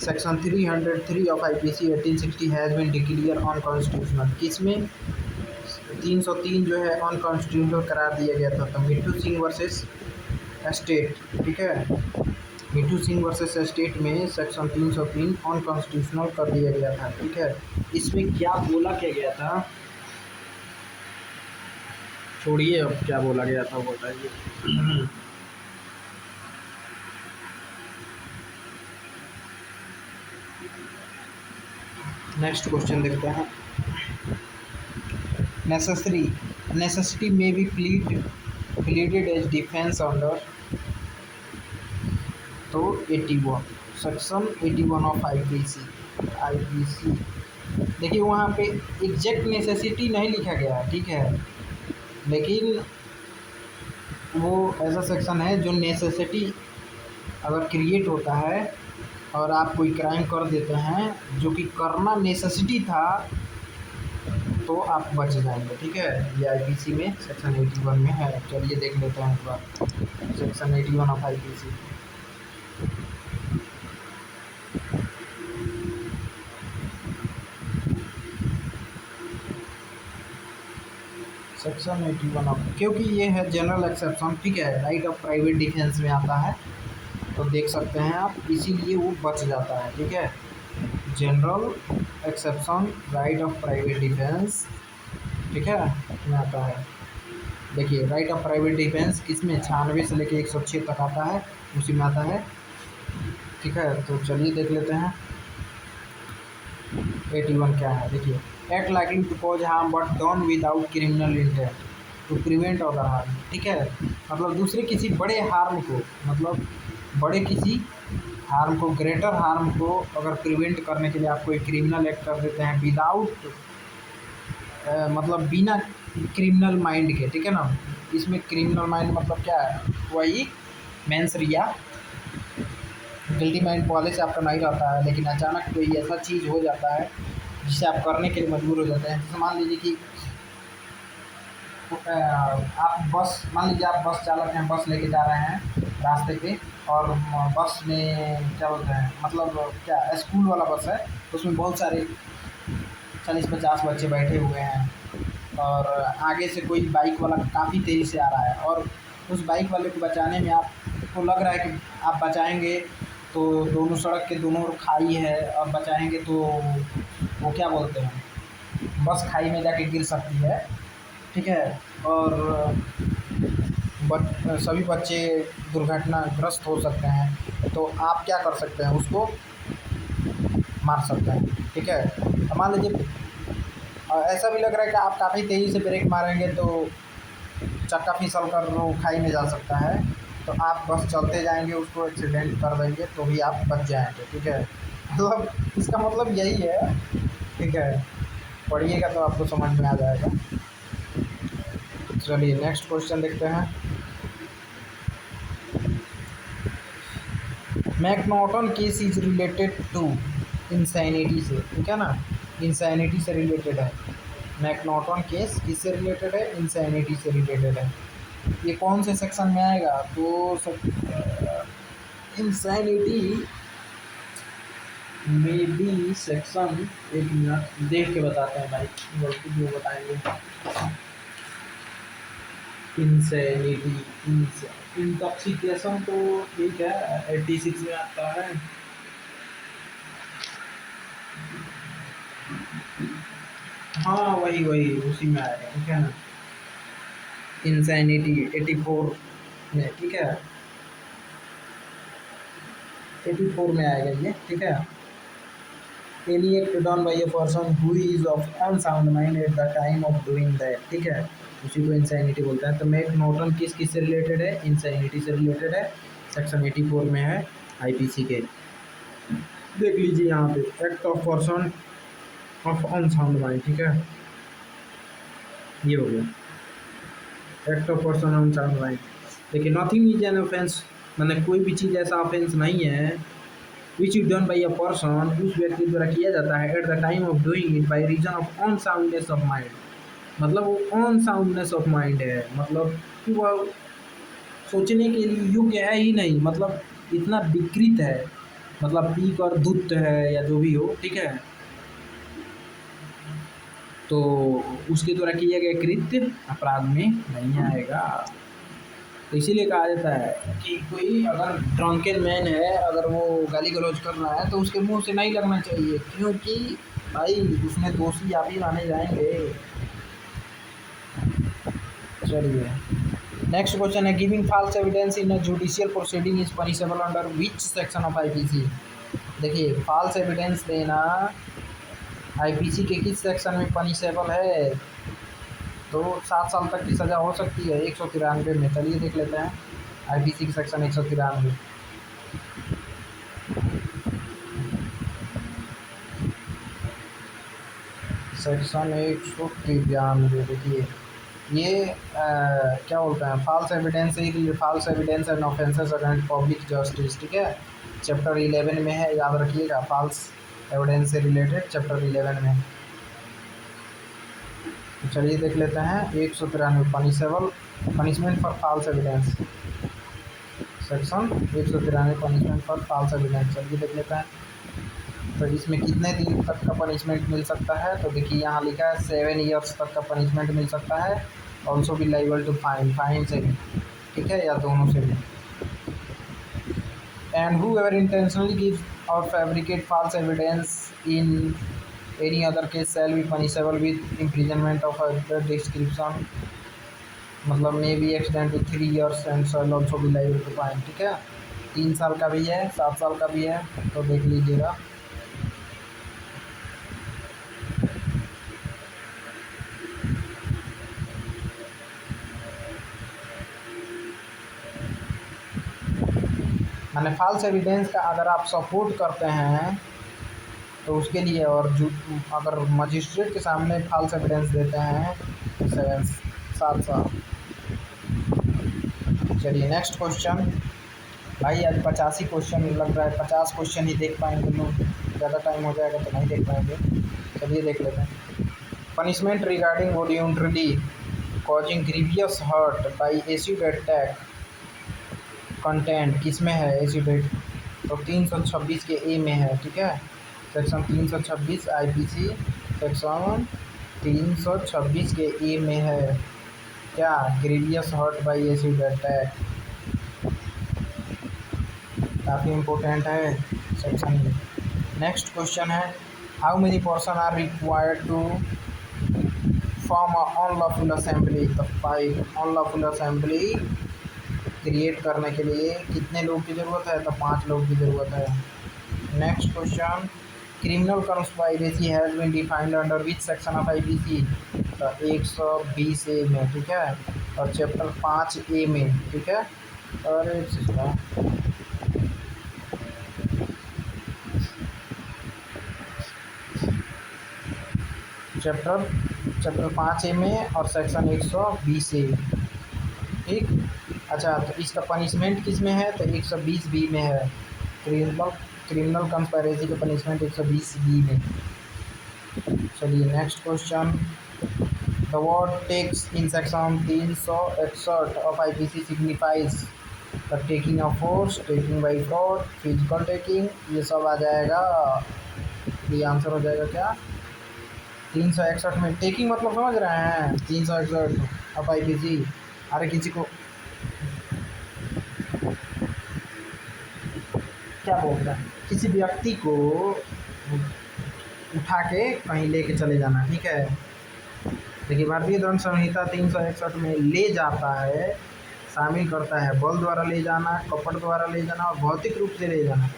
section 303 of IPC 1860 has been declare unconstitutional, किसमें 303 जो है अनकॉन्स्टिट्यूशनल करार दिया गया था। तो मिट्टू सिंह वर्सेस स्टेट। ठीक है, मिट्टू सिंह वर्सेस स्टेट में सेक्शन 303 अनकॉन्स्टिट्यूशनल कर दिया गया था। ठीक है, इसमें क्या बोला क्या गया था, छोड़िए अब क्या बोला गया था वो बताइए। नेक्स्ट क्वेश्चन देखते हैं, necessary necessity may be pleaded as defense under तो 81 सेक्शन 81 ऑफ आईपीसी। देखिए वहाँ पे एग्जैक्ट नेसेसिटी नहीं लिखा गया है, ठीक है, लेकिन वो ऐसा सेक्शन है जो नेसेसिटी अगर क्रिएट होता है और आप कोई क्राइम कर देते हैं जो कि करना नेसेसिटी था तो आप बच जाएंगे, ठीक है। ये आईपीसी में सेक्शन 81 में है। चलिए देख लेते हैं एक बार section 81 of IPC. Section 81 of, क्योंकि ये है जनरल एक्सेप्शन, ठीक है, राइट ऑफ प्राइवेट डिफेंस में आता है, तो देख सकते हैं आप, इसीलिए वो बच जाता है, ठीक है। General exception right of private defence, ठीक है, में आता है। देखिए राइट ऑफ प्राइवेट डिफेंस किसमें 96 से लेके 106 तक आता है, उसी में आता है, ठीक है। तो चलिए देख लेते हैं 81 क्या है। देखिए act likely to cause harm but done without criminal intent to prevent other harm, ठीक है, मतलब दूसरे किसी बड़े हार्म को, मतलब बड़े किसी हार्म को, ग्रेटर हार्म को अगर प्रिवेंट करने के लिए आप कोई क्रिमिनल एक्ट कर देते हैं विदाउट मतलब बिना क्रिमिनल माइंड के, ठीक है ना। इसमें क्रिमिनल माइंड मतलब क्या है, वही मेंस रिया गिल्टी माइंड पहले से आपका नहीं रहता है, लेकिन अचानक कोई ऐसा चीज़ हो जाता है जिसे आप करने के लिए मजबूर हो जाते हैं। जैसे मान लीजिए कि आप बस, मान लीजिए आप बस चालक हैं, बस लेके जा रहे हैं रास्ते पे, और बस में क्या बोलते हैं, मतलब क्या स्कूल वाला बस है, तो उसमें बहुत सारे 40-50 बच्चे बैठे हुए हैं, और आगे से कोई बाइक वाला काफ़ी तेज़ी से आ रहा है, और उस बाइक वाले को बचाने में आपको लग रहा है कि आप बचाएंगे तो दोनों सड़क के दोनों ओर खाई है, और बचाएंगे तो वो क्या बोलते हैं, बस खाई में जाके गिर सकती है, ठीक है, और सभी बच्चे दुर्घटनाग्रस्त हो सकते हैं, तो आप क्या कर सकते हैं, उसको मार सकते हैं, ठीक है। अब मान लीजिए ऐसा भी लग रहा है कि आप काफ़ी तेज़ी से ब्रेक मारेंगे तो चक्का फिसल कर वो खाई में जा सकता है, तो आप बस चलते जाएंगे, उसको एक्सीडेंट कर देंगे तो भी आप बच जाएंगे, ठीक है। मतलब इसका मतलब यही है, ठीक है, पढ़िएगा तो आपको समझ में आ जाएगा। चलिए नेक्स्ट क्वेश्चन देखते हैं। McNaughton case is related to insanity से, ठीक है ना, इंसैनिटी से रिलेटेड है। मैकनॉटन केस किससे रिलेटेड है, इंसैनिटी से रिलेटेड है। ये कौन से सेक्शन में आएगा, तो इंसैनिटी में भी सेक्शन, एक मिनट देख के बताते हैं भाई, गलती जो बताएंगे। इंसैनिटी, इंटॉक्सिकेशन तो ठीक है 86 में आता है। हाँ वही वही उसी में आएगा, ठीक है ना। इंसैनिटी 84 में, ठीक है, 84 में आएगा ये, ठीक है। Any act done by a person who is of unsound mind at the time of doing that, ठीक है, उसी को इंसैनिटी बोलते हैं। तो मैकनॉटन किससे रिलेटेड है, इंसैनिटी से रिलेटेड है, सेक्शन 84 में है आईपीसी के। देख लीजिए यहाँ पे act of person of unsound mind, ठीक है, ये हो गया act of person on sound mind. देखिए नथिंग इज एन ऑफेंस, मैंने कोई भी चीज़ ऐसा ऑफेंस नहीं है which is done by a person, उस व्यक्ति द्वारा किया जाता है at the time of doing it by reason of unsoundness of mind, मतलब वो अनसाउंडनेस ऑफ माइंड है, मतलब कि वह सोचने के लिए योग्य है ही नहीं, मतलब इतना विकृत है, मतलब पीक और धुत है या जो भी हो, ठीक है, तो उसके द्वारा किया गया कृत्य अपराध में नहीं आएगा। तो इसीलिए कहा जाता है कि कोई अगर ड्रंकन मैन है, अगर वो गाली गलौज कर रहा है तो उसके मुंह से नहीं लगना चाहिए, क्योंकि भाई उसमें दोषी आप ही माने जाएंगे। चलिए नेक्स्ट क्वेश्चन है, giving false evidence in a judicial proceeding is punishable under which section of IPC. देखिए फॉल्स एविडेंस देना आईपीसी के किस सेक्शन में पनिशेबल है, तो 7 साल तक की सज़ा हो सकती है 193 में। चलिए देख लेते हैं आईपीसी की सेक्शन 193। सेक्शन 193 देखिए ये क्या बोलते हैं, false evidence and offences against public justice, ठीक है। चैप्टर 11 में है, याद रखिएगा, फॉल्स एविडेंस से रिलेटेड चैप्टर 11 में। तो चलिए देख लेते हैं 193 punishment for false evidence, section 193 punishment for false evidence. चलिए देख लेते हैं तो इसमें कितने दिन तक का पनिशमेंट मिल सकता है। तो देखिए यहाँ लिखा है 7 ईयर्स तक का पनिशमेंट मिल सकता है। ऑल्सो भी लाइबल टू फाइन से भी, ठीक है, या दोनों से भी। And whoever intentionally give और fabricate false evidence in any other case shall be punishable with imprisonment of other description, मतलब may be extend to 3 years and shall also be liable to fine, ठीक है। 3 साल का भी है, 7 साल का भी है, तो देख लीजिएगा। मैंने फॉल्स एविडेंस का अगर आप सपोर्ट करते हैं तो उसके लिए, और जो अगर मजिस्ट्रेट के सामने फॉल्स एविडेंस देते हैं तो 7 साल। चलिए नेक्स्ट क्वेश्चन। भाई आज 85 क्वेश्चन लग रहा है, 50 क्वेश्चन ही देख पाएंगे लोग, ज़्यादा टाइम हो जाएगा तो नहीं देख पाएंगे। चलिए देख लेते हैं। Punishment regarding voluntarily causing grievous hurt by acid attack content किस में है एसिड, तो 326 के ए में है, ठीक है। सेक्शन 326 आईपीसी सेक्शन 326 के ए में है क्या, grievous hurt by acid attack. काफ़ी इम्पोर्टेंट है सेक्शन में। नेक्स्ट क्वेश्चन है how many person are required to form a unlawful assembly. तो 5 अनलॉफुल असेंबली क्रिएट करने के लिए कितने लोग की ज़रूरत है, तो 5 लोग की ज़रूरत है। Next question criminal conspiracy has been defined under which section of IPC, तो 120 ए में, ठीक है, और चैप्टर 5 ए में, ठीक है। और चैप्टर 5 ए में और सेक्शन 120 ए, ठीक। अच्छा तो इसका पनिशमेंट किस में है, तो 120 बी में है। क्रिमिनल कंस्पायरेसी का पनिशमेंट 120 बी में। चलिए next question the word takes in section 361 of IPC signifies the taking of force, taking by fraud, physical taking, ये सब आ जाएगा। ये आंसर हो जाएगा क्या, 361 में। टेकिंग मतलब समझ रहे हैं, 361 ऑफ आईपीसी। अरे किसी को क्या बोलता है, किसी व्यक्ति को उठा के कहीं लेके चले जाना, ठीक है। देखिए भारतीय दंड संहिता 361 में ले जाता है, शामिल करता है बल द्वारा ले जाना, कपट द्वारा ले जाना और भौतिक रूप से ले जाना,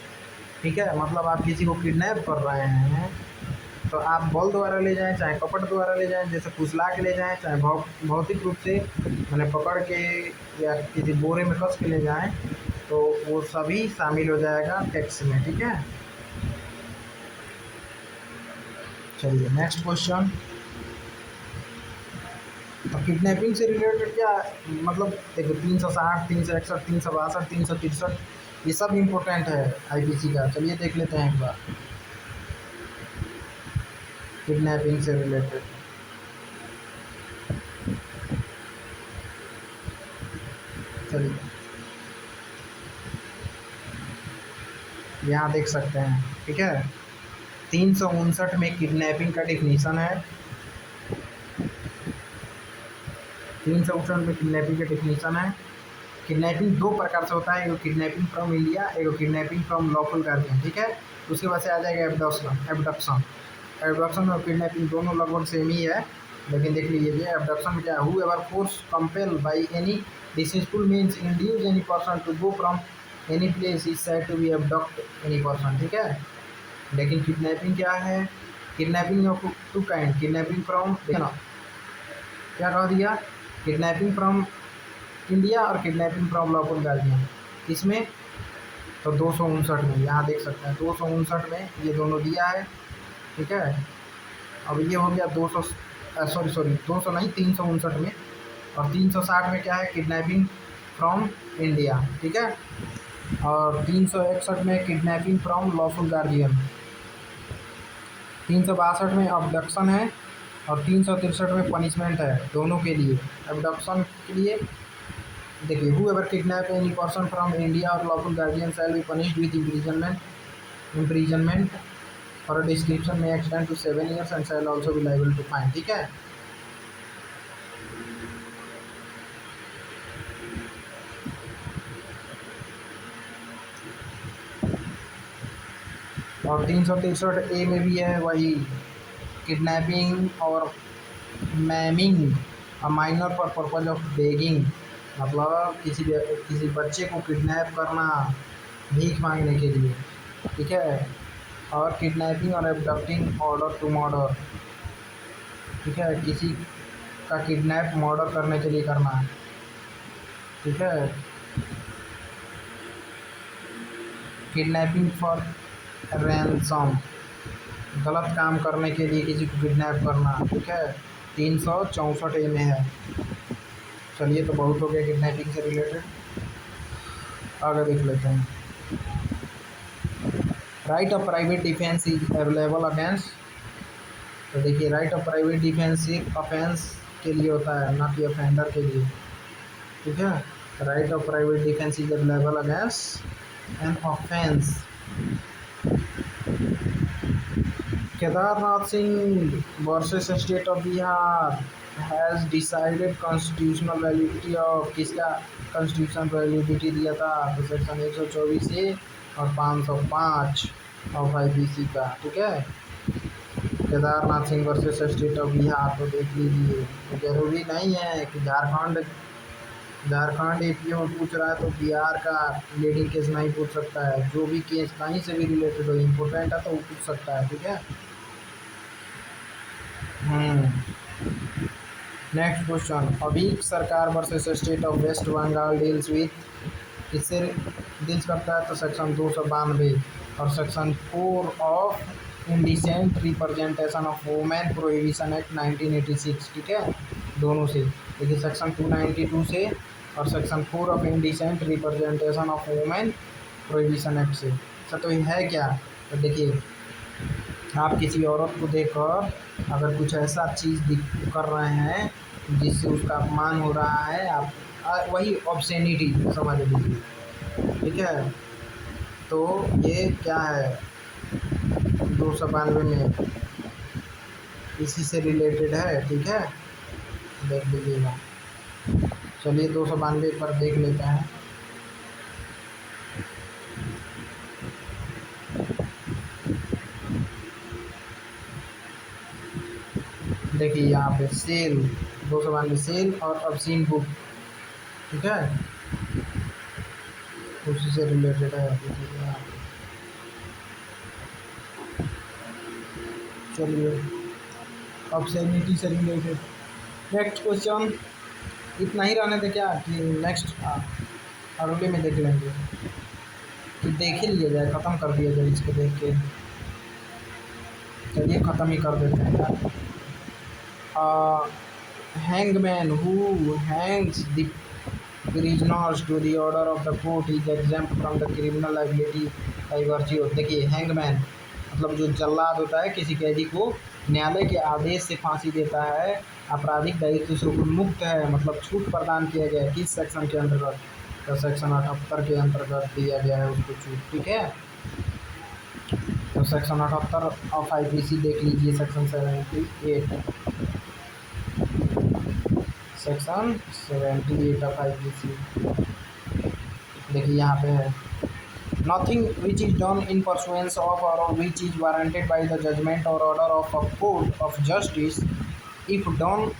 ठीक है। मतलब आप किसी को किडनैप कर रहे हैं तो आप बल द्वारा ले जाएं चाहे कपट द्वारा ले जाएं, जैसे फुसला के ले जाएं, चाहे भौतिक रूप से मैंने पकड़ के या किसी बोरे में कस के ले जाएं, तो वो सभी शामिल हो जाएगा टैक्स में, ठीक है। चलिए नेक्स्ट क्वेश्चन तो किडनैपिंग से रिलेटेड क्या, मतलब देखो 360, 361, 362, 363 ये सब इम्पोर्टेंट है आईपीसी का। चलिए देख लेते हैं एक बार किडनैपिंग से रिलेटेड। चलिए यहाँ देख सकते हैं, ठीक है। 359 में किडनैपिंग का डिफिनीशन है। 359 में किडनैपिंग का डिफिनीशन है। किडनैपिंग 2 प्रकार से होता है, एक किडनैपिंग फ्रॉम इंडिया, एक किडनैपिंग फ्रॉम लॉफुल गार्जियन, ठीक है। उसके बाद से आ जाएगा एबडक्शन और किडनैपिंग दोनों लगभग सेम ही है, लेकिन देख लीजिए एबडक्शन में क्या, whoever force compel by any deceitful means induce any person to go from any place is said to be abduct any person, ठीक है। लेकिन किडनैपिंग क्या है, kidnapping of 2 kind, kidnapping from, देखना क्या कह दिया, किडनैपिंग फ्रॉम इंडिया और किडनैपिंग फ्रॉम लॉफुल गार्जियन, इसमें तो 259 में, यहाँ देख सकते हैं 259 में ये दोनों दिया है, ठीक है। अब ये हो गया 200, सॉरी सॉरी 200 नहीं 359 में, और 360 में क्या है, किडनैपिंग फ्रॉम इंडिया, ठीक है। और 361 में किडनैपिंग फ्रॉम लॉफुल गार्जियन, 362 में अबडक्शन है, और 363 में पनिशमेंट है दोनों के लिए। अबडक्शन के लिए देखिए, whoever kidnap any person from India और lawful guardian shall be punished with imprisonment for a description में extend to 7 years and shall also be liable to fine, ठीक है। और 363 ए में भी है वही, किडनैपिंग और maiming a minor for purpose of begging, मतलब किसी बच्चे को किडनैप करना भीख मांगने के लिए, ठीक है। और किडनैपिंग और एबडक्टिंग ऑर्डर टू मर्डर, ठीक है, किसी का किडनैप मर्डर करने के लिए करना, ठीक है। किडनैपिंग फॉर रैंसम, गलत काम करने के लिए किसी को किडनैप करना, ठीक है, 364 ए में है। चलिए, तो बहुत हो गया किडनैपिंग से रिलेटेड, आगे देख लेते हैं। Right of private defence is available against, तो देखिए राइट ऑफ प्राइवेट डिफेंस सिर्फ ऑफेंस के लिए होता है, ना कि ऑफेंडर के लिए, ठीक है। Right of private defence is available against an offence. Kedarnath Singh versus state of Bihar has decided constitutional validity of, किसका कॉन्स्टिट्यूशनल वैलिडिटी दिया था, तो सेक्शन 124 ए और 505 ऑफ आईपीसी का, ठीक है। Kedarnath Singh versus state of Bihar, तो देख लीजिए, जरूरी नहीं है कि झारखंड एपीओ में पूछ रहा है तो बिहार का लीडिंग केस नहीं पूछ सकता है, जो भी केस कहीं से भी रिलेटेड हो, इम्पोर्टेंट है तो वो पूछ सकता है, ठीक है। नेक्स्ट क्वेश्चन, अभी Sarkar versus state of West Bengal deals with, किससे डील्स करता है, तो सेक्शन 292 और section 4 of indecent representation of women prohibition act 1986, ठीक है, दोनों से। देखिए सेक्शन 292 से और section 4 of indecent representation of women prohibition act से। अच्छा, तो ये है क्या, तो देखिए आप किसी औरत को देखकर अगर कुछ ऐसा चीज़ कर रहे हैं जिससे उसका अपमान हो रहा है, आप वही ऑब्ससेनिटी समझ लीजिए, ठीक है। तो ये क्या है, 292 में इसी से रिलेटेड है, ठीक है, देख लीजिएगा। चलिए 292 पर देख लेते हैं। देखिए यहाँ पे सेल, 292 सेल और ऑब्सीन बुक, ठीक है, उसी से रिलेटेड है। चलिए ऑब्ससेनिटी से रिलेटेड नेक्स्ट क्वेश्चन, इतना ही रहने दें क्या कि नेक्स्ट अगले में देख लेंगे, कि देख ही लिया जाए, ख़त्म कर दिया जाए इसको देख के। चलिए ख़त्म ही कर देते हैं यार। Hangman who hangs the prisoners to the order of the court is exempt from the criminal liability by virtue of, देखिए हैंगमैन मतलब जो जल्लाद होता है, किसी कैदी को न्यायालय के आदेश से फांसी देता है, आपराधिक दायित्व से मुक्त है, मतलब छूट प्रदान किया गया है, किस सेक्शन के अंतर्गत, तो सेक्शन 78 के अंतर्गत दिया गया है उसको छूट, ठीक है। तो सेक्शन 78 ऑफ आईपीसी देख लीजिए, सेक्शन 78, सेक्शन 78 ऑफ आईपीसी, देखिए यहाँ पे है, nothing which is done in pursuance of और which is warranted by the judgment और order of a court of justice if done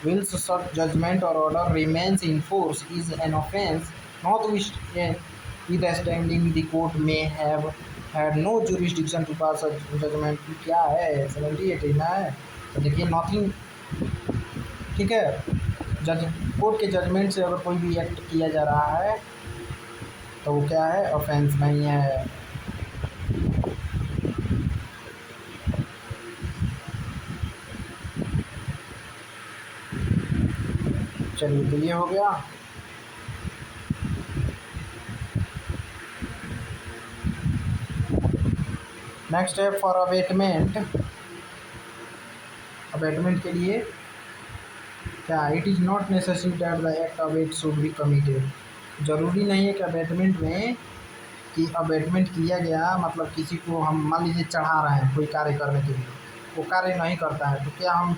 whilst such judgment or order remains in force is an offence notwithstanding the court may have had no jurisdiction to pass such judgment। क्या है 78 ना है, तो देखिए nothing ठीक है। जज court के जजमेंट से अगर कोई भी एक्ट किया जा रहा है तो वो क्या है, ऑफेंस नहीं है। चलिए तो ये हो गया। नेक्स्ट है फॉर अबेटमेंट। अबेटमेंट के लिए क्या, it is not necessary that the act abate should be committed. ज़रूरी नहीं है कि अबेटमेंट में कि अबेटमेंट किया गया मतलब किसी को हम मान लीजिए चढ़ा रहे हैं कोई कार्य करने के लिए, वो कार्य नहीं करता है तो क्या हम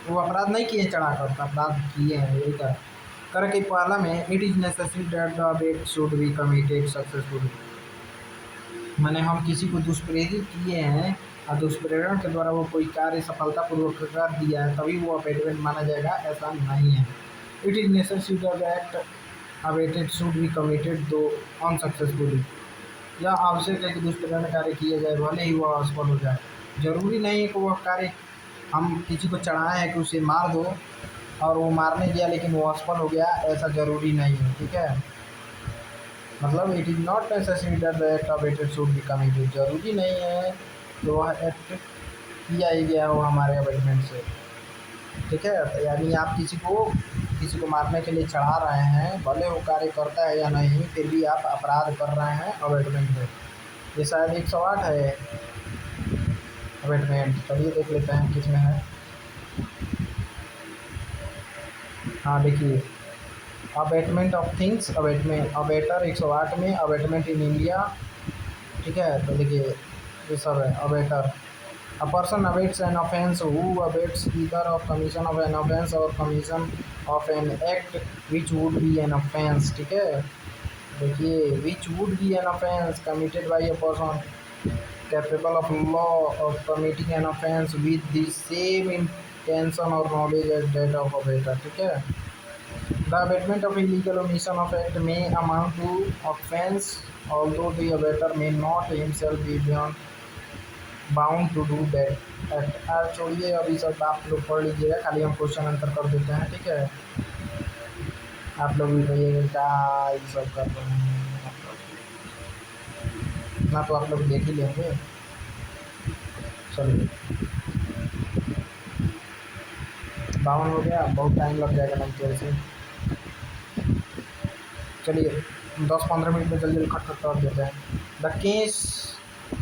वो अपराध नहीं किए, चढ़ा कर अपराध किए हैं, यही कर के पहला में it is necessary that the abate should be committed successfully. माने हम किसी को दुष्प्रेरित किए हैं और दुष्प्रेरण के द्वारा वो कोई कार्य सफलतापूर्वक कर दिया है तभी वो अबेटमेंट माना जाएगा, ऐसा नहीं है। It is necessary that the act abetted should be committed दो अनसक्सेसफुली। या आवश्यक है कि दुष्प्रेरण कार्य किया जाए भले ही वह असफल हो जाए। जरूरी नहीं है कि वह कार्य हम किसी को चढ़ाए हैं कि उसे मार दो और वो मारने गया लेकिन वो असफल हो गया, ऐसा ज़रूरी नहीं है। ठीक है, मतलब it is not necessary that the act abetted should be committed. जरूरी नहीं है कि वह एक्ट किया ही गया हो हमारे अबेटमेंट से। ठीक है, तो यानी आप किसी को मारने के लिए चढ़ा रहे हैं, भले वो कार्य करता है या नहीं फिर भी आप अपराध कर रहे हैं अबेटमेंट में। ये शायद 108 है अबेटमेंट। चलिए देख लेते हैं किस में है। हाँ देखिए, abetment of things, abetment abettor 108 में, अबेटमेंट इन इंडिया। ठीक है, तो देखिए ये सब है abettor. A person abates an offence who abates either of commission of an offence or commission of an act which would be an offence। ठीक है, देखिए which would be an offence committed by a person capable of law of committing an offence with the same intention or knowledge as that of abater। ठीक है, the abatement of illegal omission of act may amount to offence although the abater may not himself be bound to do that act. छोड़िए अभी सब आप लोग पढ़ लीजिएगा, खाली हम क्वेश्चन आंसर कर देते हैं। ठीक है, आप लोग भी कहिएगा क्या ये सब कर रहे हैं, ना तो आप लोग देख ही लेंगे। चलिए 52 हो गया, बहुत टाइम लग जाएगा नहीं से। चलिए 10-15 मिनट में जल्दी खट खट कर देते हैं। The case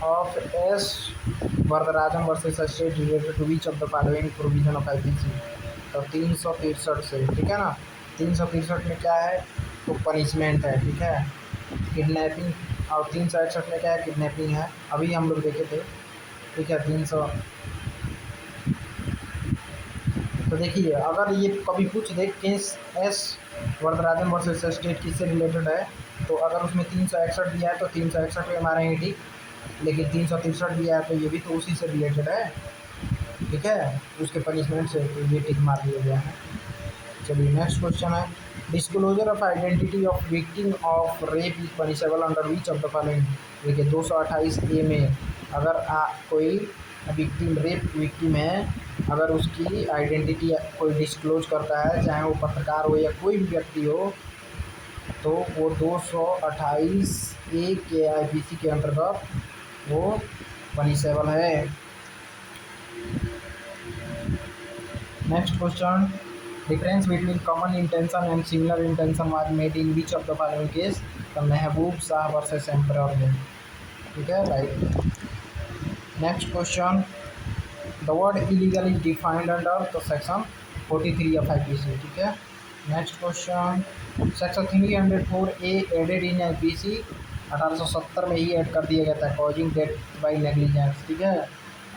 of S Varadarajan versus state related to which of the following provision of IPC. तो 363 से, ठीक है ना, 363 में क्या है तो पनिशमेंट है। ठीक है, किडनैपिंग, और 361 में क्या है, किडनैपिंग है, अभी हम लोग देखे थे। ठीक है, 300। तो देखिए अगर ये कभी पूछ दे case S Varadarajan versus state किससे रिलेटेड है, तो अगर उसमें 361 दिया है तो 361 में मारेंगे ठीक, लेकिन 363 दिया है तो ये भी तो उसी से रिलेटेड है। ठीक है, उसके पनिशमेंट से, तो ये टिक मार दिया गया है। चलिए नेक्स्ट क्वेश्चन है, disclosure of identity of victim of rape is punishable under which of the following. देखिए 228A में अगर कोई विक्टिम, रेप विक्टिम है, अगर उसकी आइडेंटिटी कोई डिस्क्लोज करता है, चाहे वो पत्रकार हो या कोई भी व्यक्ति हो, तो वो 228A के आईपीसी के अंतर्गत वो पनिशेबल है। Next question, difference between common intention and similar intention was made in which of the following case. The Mahboob Shah versus emperor में। ठीक है, right. Next question, the word illegal is defined under तो section 43 of IPC. ठीक है, next question, section 304A added in IPC 1870 में ही add कर दिया गया था, कॉजिंग डेथ बाई नेग्लिजेंस। ठीक है,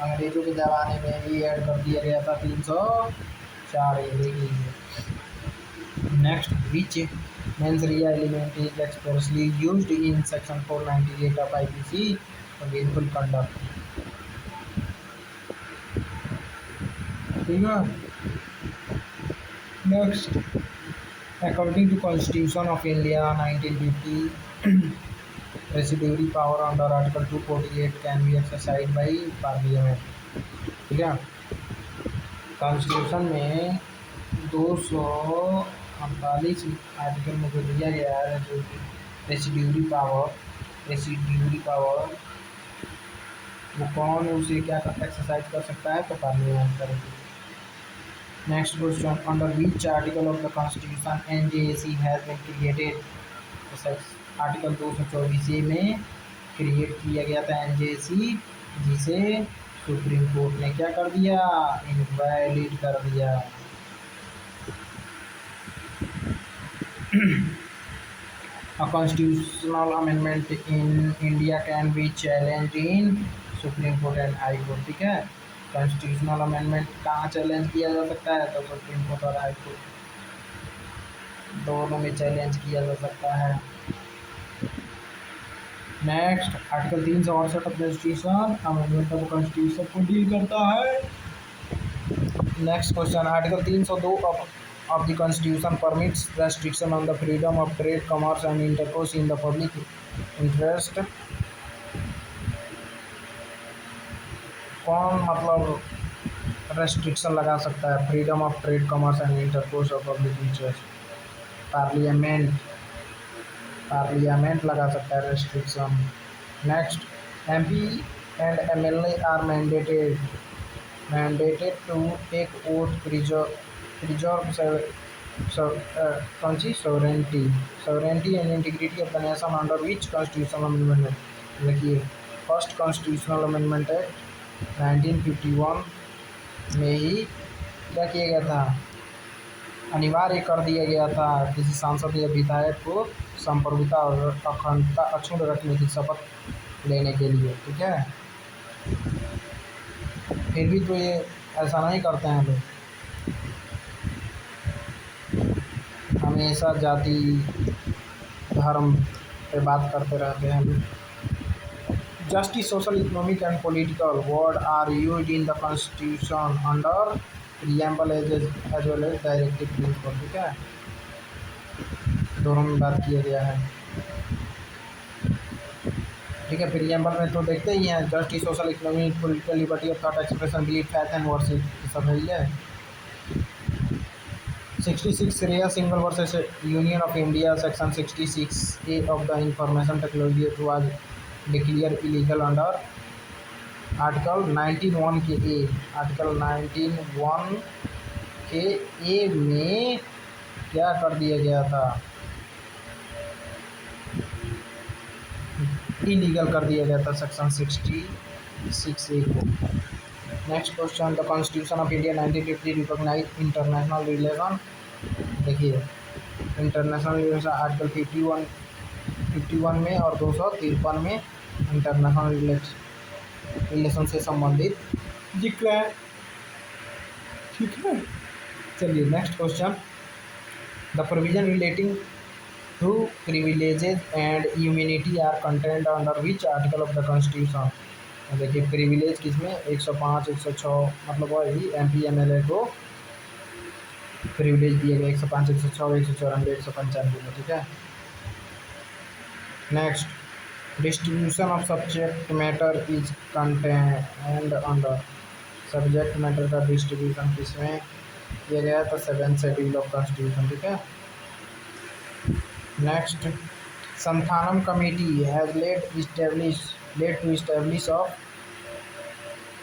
अंग्रेजों के ज़माने में ही ऐड कर दिया गया था 304, ये देख लीजिए। Next, which mens rea element is expressly used in section 498 of IPC for gainful conduct. ठीक है, next, according to constitution of India 1950 residuary power under article 248 can be exercise by parliament. ठीक है, कॉन्स्टिट्यूशन में 248 article में जो दिया गया है, जो रेसिड्यूरी पावर वो कौन उसे क्या एक्सरसाइज कर सकता है, तो पार्लियामेंट करेगी। Next question, under which article of the constitution NJAC has been created. तो आर्टिकल 224 में क्रिएट किया गया था एनजेएसी, जिसे सुप्रीम कोर्ट ने क्या कर दिया, इनवैलिड कर दिया। A constitutional amendment in India can be challenged in supreme court and high court. ठीक है, कॉन्स्टिट्यूशनल अमेंडमेंट कहाँ चैलेंज किया जा सकता है, तो सुप्रीम कोर्ट और हाई कोर्ट दोनों में चैलेंज किया जा सकता है। Next, article 368 of constitution amendment of constitution को डील करता है। Next question, article 302 of the constitution permits restriction on the freedom of trade, commerce and intercourse in the public interest। कौन मतलब रेस्ट्रिक्शन लगा सकता है freedom of trade, commerce and intercourse of public interest? Parliament लगा सकता है restriction. Next, MP and MLA are mandated to take oath preserve sovereignty and integrity of the nation under which constitutional amendment। देखिए, first constitutional amendment act 1951 में ही क्या किया गया था, अनिवार्य कर दिया गया था किसी सांसद या विधायक को संप्रभुता और अखंडता अक्षुण्ण रखने की शपथ लेने के लिए। ठीक है, फिर भी तो ये ऐसा नहीं करते हैं लोग, हमेशा जाति धर्म पे बात करते रहते हैं। Justice, social, economic and political word are used in the constitution under preamble as well as directive principle. ठीक है, दोनों में बात किया गया है। ठीक है, प्रीएम्बल में तो देखते ही हैं, justice, social, economic, political, liberty of thought expression, belief, faith and worship, सब है ही है। 66 Shreya Singhal versus union of India, section 66A of the information technology act was declared illegal under article 19(1) के ए। आर्टिकल 19(1) के ए में क्या कर दिया गया था, इलीगल कर दिया गया था सेक्शन 66A को। Next question, the constitution of India 1950 recognise international relation. देखिए, इंटरनेशनल रिलेशन आर्टिकल 51 में और 253 में इंटरनेशनल रिलेशन से संबंधित जिक्र है। ठीक है, चलिए next question, the provision relating to privileges and immunity are content under which article of the constitution. देखिए, प्रिविलेज किसमें, 105, 106, मतलब वही एमपी एमएलए को प्रिविलेज दिए गए 105, 106, 194, 195 में। ठीक है, next, distribution of subject matter is contained under. Subject matter का डिस्ट्रीब्यूशन किसमें किया गया है, तो 7th शेड्यूल ऑफ कॉन्स्टिट्यूशन। ठीक है, next, Santhanam committee has led to establish of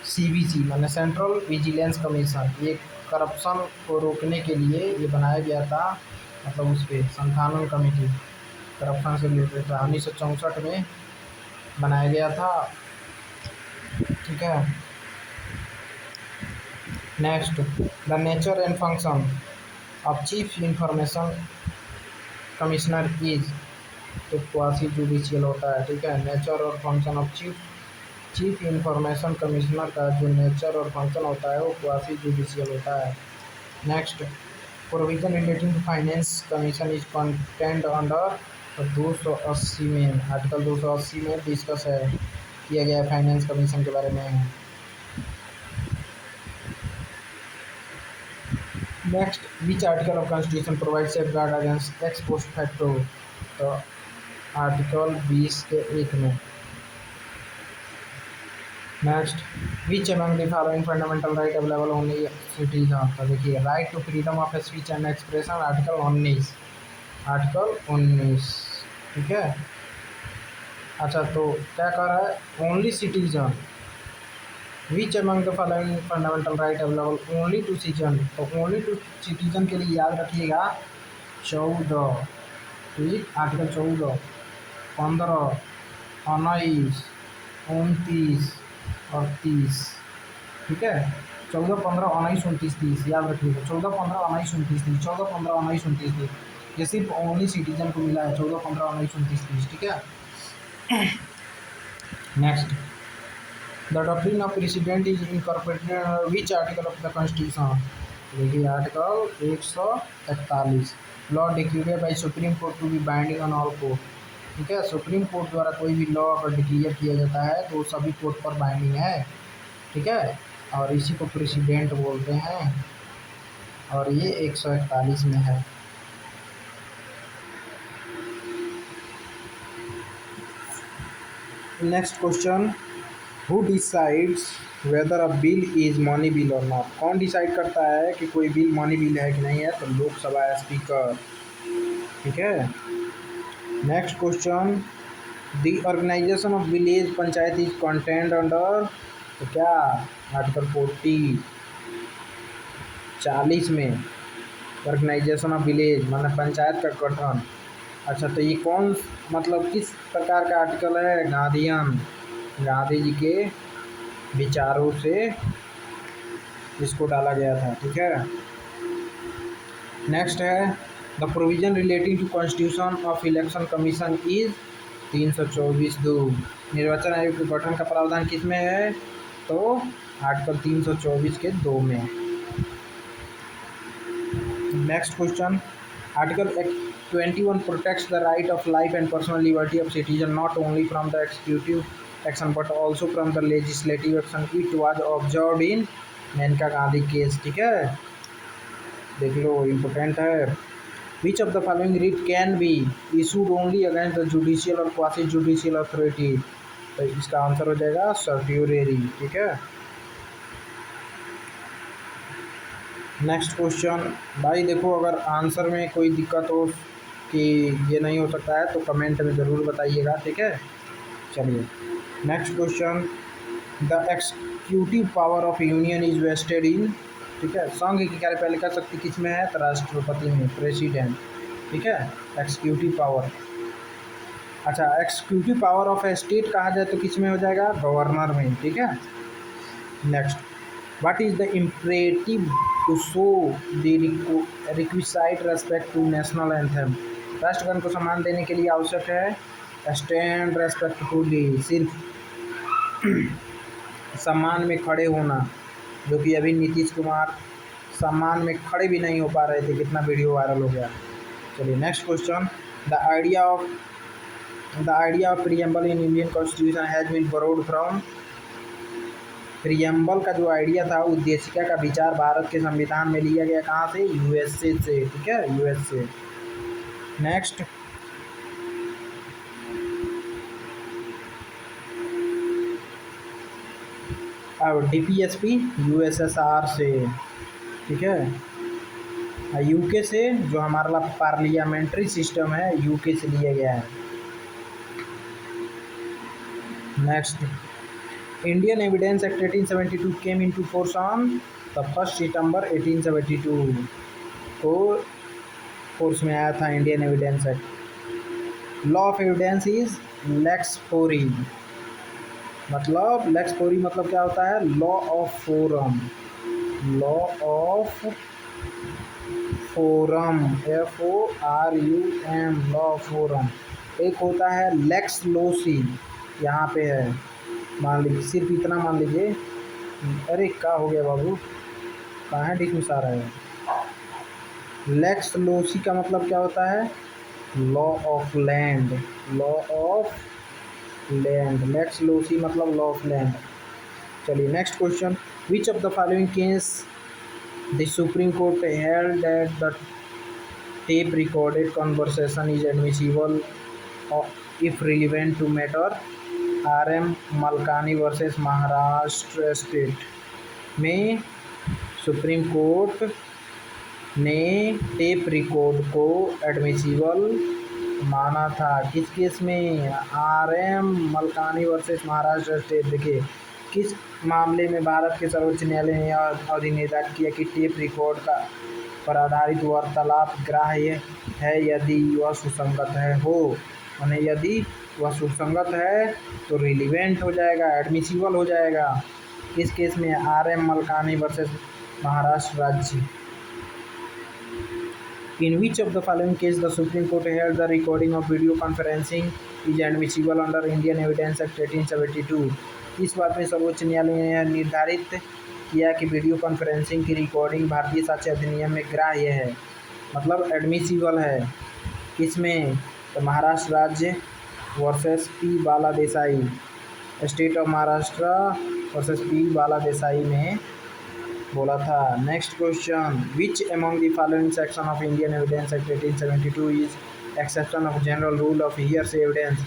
CVC, माने सेंट्रल विजिलेंस कमीशन। ये करप्शन को रोकने के लिए ये बनाया गया था, मतलब उस पर संथानम कमेटी करप्शन से रिलेटेड था, 1964 में बनाया गया था। ठीक है, next, the nature and function of chief information commissioner is, तो क्वासी जुडिशियल होता है। ठीक है, नेचर और function of chief information commissioner का जो नेचर और फंक्शन होता है वो क्वासी जुडिशियल होता है। Next, provision relating to finance commission is content under 280 में। आर्टिकल 280 में डिस्कस किया गया है फाइनेंस कमीशन के बारे में। Next, which article of constitution provide safeguard against ex post facto, तो आर्टिकल 20 के 1 में। Next, which among the following fundamental right available only citizen. तो देखिए, right to freedom of speech and expression, article 19। ठीक है। अच्छा, तो क्या कह रहा है, only citizen, which among the following fundamental right available only to citizen. तो ओनली टू सिटीजन के लिए याद रखिएगा 14। ठीक, आर्टिकल 14, 15, 19, 29 और 30। ठीक है, 14, 15, 19, 29, 30 याद रखिएगा। 14, 15, 19, 29, 30, 14, 15, 19, 29, 30। ये सिर्फ ओनली सिटीजन को मिला है, 14, 15, 19, 29, 30। ठीक है। Next, the doctrine of precedent is incorporated which article of the constitution. देखिए, article 141, law declared by supreme court to be binding on all court. ठीक है, सुप्रीम कोर्ट द्वारा कोई भी लॉ अगर डिक्लेयर किया जाता है तो वो सभी कोर्ट पर बाइंडिंग है। ठीक है, और इसी को प्रेसिडेंट बोलते हैं, और ये 141 में है। Next question, who decides whether a bill is money bill और नॉट। कौन डिसाइड करता है कि कोई बिल मनी बिल है कि नहीं है। तो लोकसभा स्पीकर। ठीक है। Next question, the organisation of village panchayat is content under. तो क्या, आर्टिकल 40 में ऑर्गेनाइजेशन ऑफ विलेज माने पंचायत का गठन। अच्छा, तो ये कौन, मतलब किस प्रकार का आर्टिकल है, गांधीयन, गांधी जी के विचारों से इसको डाला गया था। ठीक है। नेक्स्ट है, the provision relating to constitution of election commission is 324(2). निर्वाचन आयोग के गठन का प्रावधान किस में है। तो आर्टिकल 324 के 2 में। Next question, article 21 protects the right of life and personal liberty of citizen not only from the executive action but also from the legislative action. It was observed in Menaka Gandhi case. ठीक है, देख लो, important है। Which of the following writ can be issued only against the judicial और quasi judicial authority. तो इसका answer हो जाएगा सर्ट्यूरेरी। ठीक है। नेक्स्ट क्वेश्चन, भाई देखो, अगर आंसर में कोई दिक्कत हो कि ये नहीं हो सकता है तो कमेंट में ज़रूर बताइएगा। ठीक है। चलिए, next question, the executive power of union is vested in. ठीक है, संघ की कार्यपालिका शक्ति किस में है। तो राष्ट्रपति में, प्रेसिडेंट। ठीक है, एक्सिक्यूटिव पावर। अच्छा, एक्सिक्यूटिव पावर ऑफ स्टेट कहा जाए तो किस में हो जाएगा, गवर्नर में। ठीक है। Next, what is the imperative to show the requisite respect to national anthem. राष्ट्रगान को सम्मान देने के लिए आवश्यक है स्टैंड रेस्पेक्टफुली, सिर्फ सम्मान में खड़े होना, जो कि अभी नीतीश कुमार सम्मान में खड़े भी नहीं हो पा रहे थे, कितना वीडियो वायरल हो गया। चलिए, next question, the idea of preamble in Indian constitution has been borrowed from. Preamble का जो आइडिया था, उद्देशिका का विचार भारत के संविधान में लिया गया, कहाँ से, यूएसए से। ठीक है, यूएसए। नेक्स्ट, अब डीपीएसपी यूएसएसआर से। ठीक है, यूके से, जो हमारा पार्लियामेंट्री सिस्टम है, यूके से लिया गया है। Next, Indian evidence act 1872 came into force on the 1 सितंबर 1872 को फोर्स में आया था Indian evidence act. Law of evidence is lex fori, मतलब लेक्स फोरी मतलब क्या होता है, law of forum. Law of forum, FORUM, law of forum. एक होता है लेक्स लोसी, यहाँ पे है, मान लीजिए, सिर्फ इतना मान लीजिए। अरे क्या हो गया बाबू, कहाँ है डिस मिस आ रहा है। लेक्स लोसी का मतलब क्या होता है, law of land. Law of land, lex loci मतलब लॉ ऑफ लैंड। चलिए, next question, which of the following case the supreme court held that the tape recorded conversation is admissible if relevant to matter. RM Malkani versus Maharashtra state में supreme court ने tape record को admissible माना था। किस case में? RM Malkani versus Maharashtra state. देखिए किस मामले में भारत के सर्वोच्च न्यायालय ने अधिनिर्धारित किया कि टेप रिकॉर्ड का पर आधारित वार्तालाप ग्राह्य है यदि वह सुसंगत है हो, यानी यदि वह सुसंगत है तो रिलीवेंट हो जाएगा, एडमिसिबल हो जाएगा। इस केस में RM मलकानी वर्सेस महाराष्ट्र राज्य। In which of the following case the Supreme Court held the recording of video conferencing is admissible under Indian Evidence Act 1872? इस बात में सर्वोच्च न्यायालय ने यह निर्धारित किया कि वीडियो कॉन्फ्रेंसिंग की रिकॉर्डिंग भारतीय साक्ष्य अधिनियम में ग्राह्य है, मतलब एडमिसिबल है। किसमें? तो महाराष्ट्र राज्य versus P Bala Desai, state of Maharashtra versus P Bala Desai में बोला था। Next question, which among the following section of Indian evidence act 1872 is exception of general rule of hearsay evidence?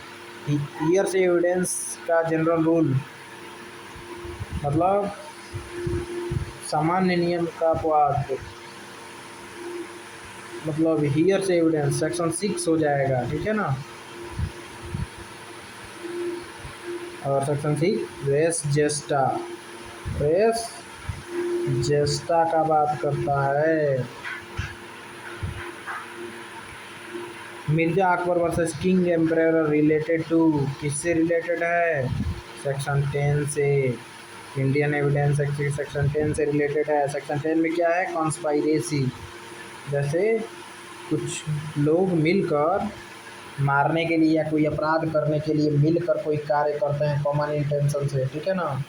Hearsay evidence का जनरल रूल मतलब सामान्य नियम का अपवाद, मतलब हियरसे एविडेंस सेक्शन 6 हो जाएगा, ठीक है ना। और section 6 res gestae, res gestae का बात करता है। Mirza Akbar versus king emperor related to, किससे रिलेटेड है? सेक्शन 10 से। इंडियन एविडेंस एक्ट सेक्शन 10 से रिलेटेड है। सेक्शन 10 में क्या है? कॉन्स्पायरेसी, जैसे कुछ लोग मिलकर मारने के लिए या कोई अपराध करने के लिए मिलकर कोई कार्य करते हैं कॉमन इंटेंशन से, ठीक है ना।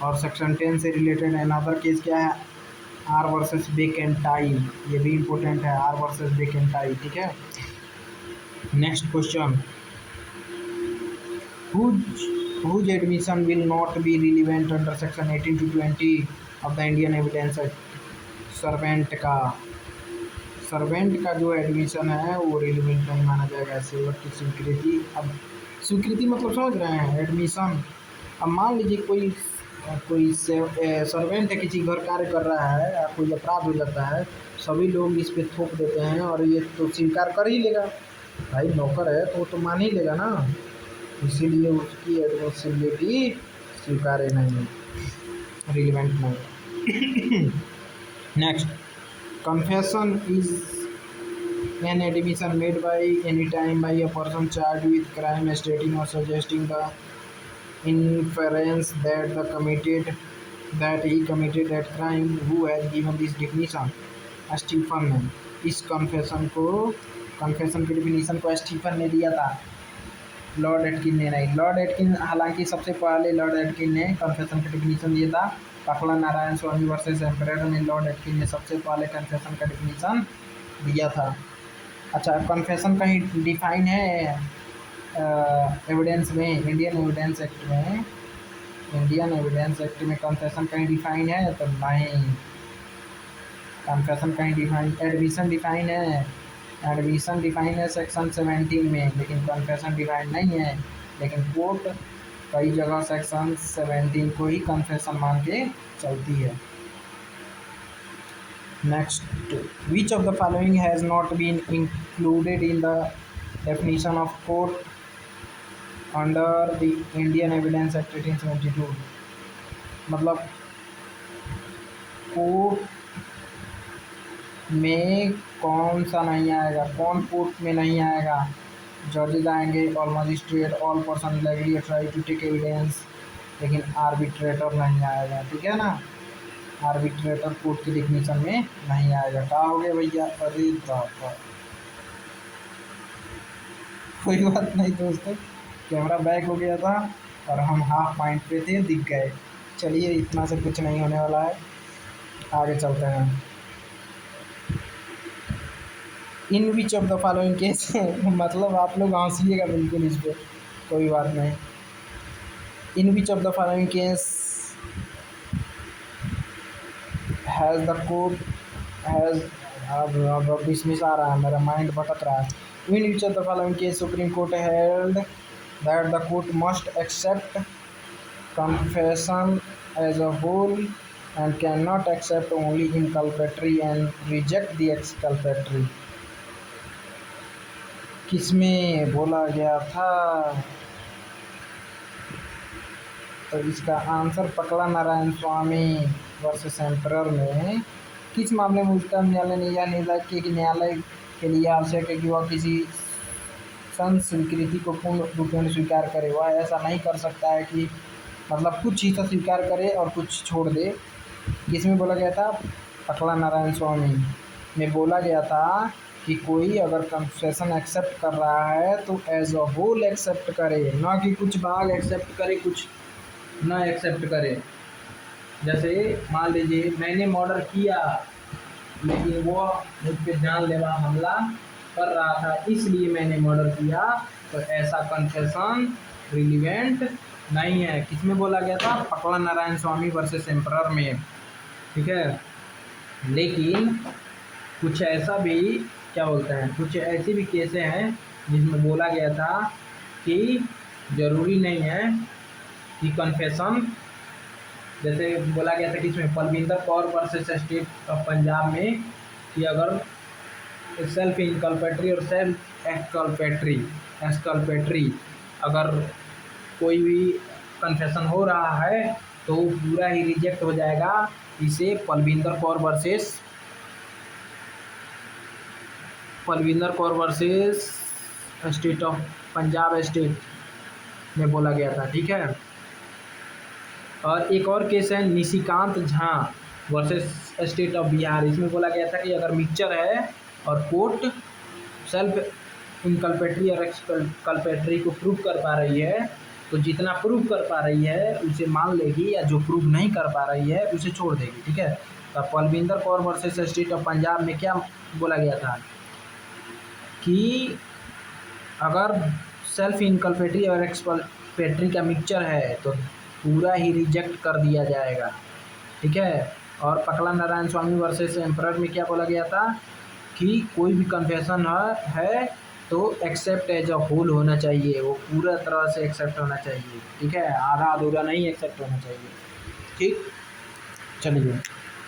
और सेक्शन 10 से रिलेटेड अनदर केस क्या है? आर वर्सेस बेकेंटाई, ये भी इम्पोर्टेंट है, आर वर्सेस बेकेंटाई, ठीक है। Next question, whose admission will not be relevant under section 18 to 20 of the Indian Evidence Act? Servant का जो एडमिशन है वो रिलेवेंट नहीं माना जाएगा। सेवक की स्वीकृति, अब स्वीकृति मतलब समझ रहे हैं, एडमिशन। अब मान लीजिए कोई सर्वेंट है, किसी घर कार्य कर रहा है या कोई अपराध हो जाता है, सभी लोग इस पे थोप देते हैं और ये तो स्वीकार कर ही लेगा, भाई नौकर है तो वो तो मान ही लेगा ना, इसीलिए उसकी एडमिसिबिलिटी स्वीकार्य नहीं, रिलेवेंट नहीं। Next, confession is an admission made by any time by a person charged with crime stating or suggesting the inference that he committed that crime. Who has given this definition? Stephen ने इस confession की definition को Stephen ने दिया था, Lord Atkin ने नहीं। Lord Atkin, हालांकि सबसे पहले लॉर्ड एटकिन ने कन्फेशन का डिफिनीशन दिया था। पकला नारायण स्वामी वर्सेस एम्परर में लॉर्ड एटकिन ने सबसे पहले कन्फेशन का डिफिनीशन दिया था। अच्छा, कन्फेशन कहीं डिफाइन है एविडेंस में? इंडियन एविडेंस एक्ट में कन्फेशन कहीं डिफाइन है? तो नहीं, कन्फेशन कहीं डिफाइन, एडमिशन डिफाइन है सेक्शन 17 में, लेकिन कन्फेशन डिफाइन नहीं है। लेकिन कोर्ट कई जगह सेक्शन 17 को ही कन्फेशन मान के चलती है। Next, which of the following has not been included in the definition of court under the Indian evidence act 1872? मतलब कोर्ट में कौन सा नहीं आएगा, कौन कोर्ट में नहीं आएगा? जजेज आएंगे, all magistrate, all person legally authorised to take evidence, लेकिन आर्बिट्रेटर नहीं आएगा, ठीक है ना। आर्बिट्रेटर कोर्ट की डिफिनीशन में नहीं आएगा। क्या हो गया भैया? अरे बाबा, कोई बात नहीं दोस्तों, कैमरा बैक हो गया था और हम हाफ पॉइंट पे थे, दिख गए। चलिए, इतना से कुछ नहीं होने वाला है, आगे चलते हैं। In which of the following case मतलब आप लोग हंसिएगा बिल्कुल इस पर, कोई बात नहीं। In which of the following case has the court has, dismiss आ रहा है, मेरा माइंड भटक रहा है। In which of the following case supreme court held that the court must accept confession as a whole and cannot accept only inculpatory and reject the exculpatory। किसमें बोला गया था? तो इसका आंसर पकड़ा नारायण स्वामी वर्सेस एम्परर में किस मामले में उच्चतम न्यायालय ने यह निर्धारित किया कि न्यायालय के लिए आवश्यक है कि वह किसी संस्वीकृति को पूर्ण रूप में स्वीकार करे। वह ऐसा नहीं कर सकता है कि मतलब कुछ हिस्सा स्वीकार करे और कुछ छोड़ दे। किसमें बोला गया था? पकड़ा नारायण स्वामी में बोला गया था कि कोई अगर कन्फेशन एक्सेप्ट कर रहा है तो एज अ होल एक्सेप्ट करे, ना कि कुछ भाग एक्सेप्ट करे कुछ ना एक्सेप्ट करे। जैसे मान लीजिए मैंने मर्डर किया लेकिन वो मुझ पे जानलेवा हमला कर रहा था इसलिए मैंने मर्डर किया, तो ऐसा कन्फेशन रिलीवेंट नहीं है। किसमें बोला गया था? पकड़ा नारायण स्वामी वर्सेस एम्परर में, ठीक है। लेकिन कुछ ऐसा भी क्या बोलते हैं, कुछ ऐसी भी केसें हैं जिसमें बोला गया था कि ज़रूरी नहीं है कि कन्फेशन, जैसे बोला गया था कि इसमें Palvinder Kaur versus state of Punjab में कि अगर सेल्फ इनकल्पेटरी और सेल्फ एक्सकल्पेटरी अगर कोई भी कन्फेशन हो रहा है तो पूरा ही रिजेक्ट हो जाएगा। इसे Palvinder Kaur versus state of Punjab state में बोला गया था, ठीक है। और एक और केस है Nishikant Jha versus state of Bihar. इसमें बोला गया था कि अगर मिक्सचर है और कोर्ट सेल्फ इनकल्पेटरी और एक्सकल्पेटरी को प्रूव कर पा रही है तो जितना प्रूव कर पा रही है उसे मान लेगी, या जो प्रूव नहीं कर पा रही है उसे छोड़ देगी, ठीक है। तो Palvinder Kaur versus state of Punjab में क्या बोला गया था कि अगर सेल्फ इनकल्पेटरी और एक्सकल्पेटरी का मिक्सचर है तो पूरा ही रिजेक्ट कर दिया जाएगा, ठीक है। और पकड़ा नारायण स्वामी वर्सेस एम्परर में क्या बोला गया था कि कोई भी कन्फेशन है तो एक्सेप्ट एज अ होल होना चाहिए, वो पूरा तरह से एक्सेप्ट होना चाहिए, ठीक है, आधा अधूरा नहीं एक्सेप्ट होना चाहिए, ठीक। चलिए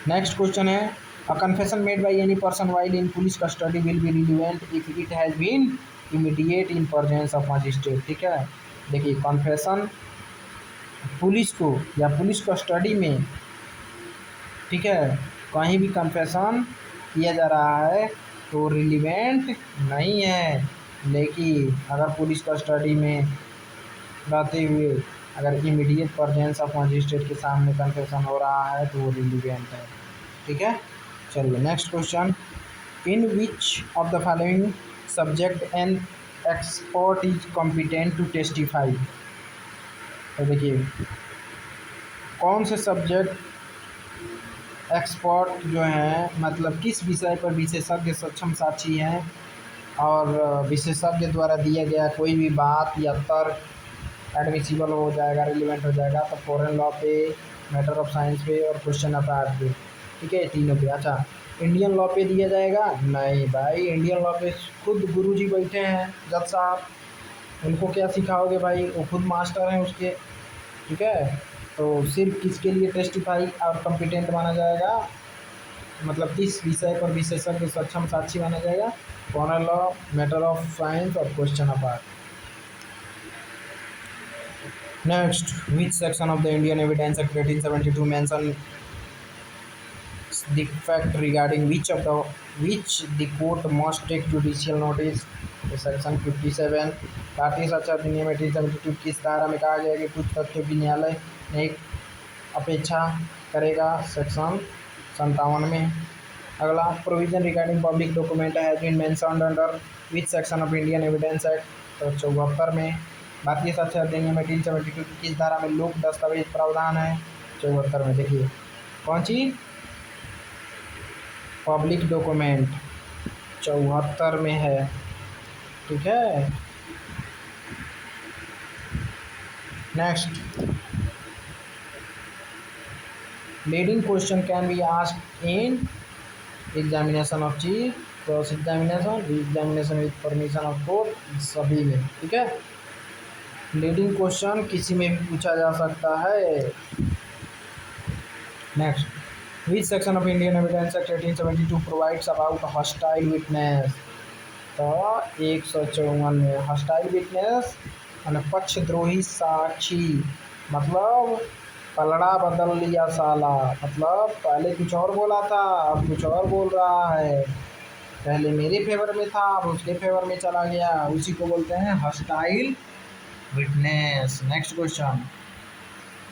नेक्स्ट क्वेश्चन है, a confession made by any person while in police custody will be relevant if it has been immediate in presence of magistrate, ठीक है। देखिए कन्फेशन पुलिस को या पुलिस कस्टडी में, ठीक है, कहीं भी कन्फेशन किया जा रहा है तो रिलीवेंट नहीं है। लेकिन अगर पुलिस कस्टडी में रहते हुए अगर इमीडिएट प्रेजेंस ऑफ मजिस्ट्रेट के सामने कन्फेशन हो रहा है तो वो रिलीवेंट है, ठीक है। चलिए next question, in which of the following subject an expert is competent to testify. तो देखिए कौन से सब्जेक्ट एक्सपर्ट जो हैं मतलब किस विषय पर विशेषज्ञ सक्षम साक्षी हैं और विशेषज्ञ द्वारा दिया गया कोई भी बात या तर्क एडमिसिबल हो जाएगा, रिलीवेंट हो जाएगा। तो फॉरेन लॉ पे, मैटर ऑफ साइंस पे और क्वेश्चन ऑफ आर्ट पे, ठीक है, तीनों पे। अच्छा इंडियन लॉ पे दिया जाएगा? नहीं भाई, इंडियन लॉ पे खुद गुरुजी बैठे हैं जज साहब, उनको क्या सिखाओगे भाई, वो खुद मास्टर हैं उसके, ठीक है। तो सिर्फ किसके लिए टेस्टिफाई और कॉम्पिटेंट माना जाएगा, मतलब किस विषय पर विशेषज्ञ सक्षम साक्षी माना जाएगा? Foreign law, matter of science और question of art. Next, which section of the Indian evidence act 1872 mention the fact regarding which the court must take judicial notice? Section 57। भारतीय साक्षर अधिनियम 1872 किस धारा में कहा गया कि कुछ तथ्यों की न्यायालय ने अपेक्षा करेगा? सेक्शन 57 में। अगला, provision regarding public document has been mentioned under which section of Indian evidence act? तो 74 में। भारतीय साक्षर अधिनियम 1872 की किस धारा में लोक दस्तावेज प्रावधान है? 74 में। देखिए कौन सी पब्लिक डॉक्यूमेंट 74 में है, ठीक है। Next, leading question can be asked in examination of chief, cross examination, re examination with permission of court, सभी में, ठीक है। लीडिंग क्वेश्चन किसी में भी पूछा जा सकता है। Next, which section of Indian evidence act 1872 provides about hostile witness. तो 154 में हॉस्टाइल विटनेस यानी पक्षद्रोही साक्षी, मतलब पलड़ा बदल लिया साला, मतलब पहले कुछ और बोला था अब कुछ और बोल रहा है, पहले मेरे फेवर में था अब उसके फेवर में चला गया, उसी को बोलते हैं हॉस्टाइल विटनेस। नेक्स्ट क्वेश्चन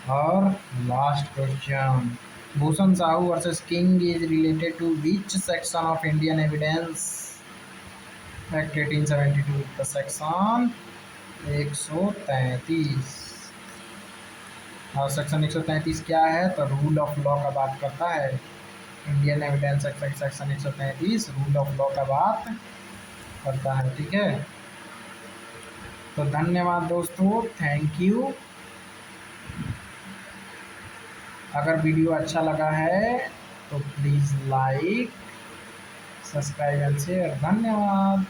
और last question, Bhushan Sahu versus king is related to which section of Indian evidence act 1872। का सेक्शन 133। और सेक्शन 133 क्या है, तो रूल ऑफ लॉ का बात करता है। Indian evidence act section 133 rule of law का बात करता है। ठीक है, तो धन्यवाद दोस्तों, थैंक यू। अगर वीडियो अच्छा लगा है तो please like, subscribe and share. धन्यवाद।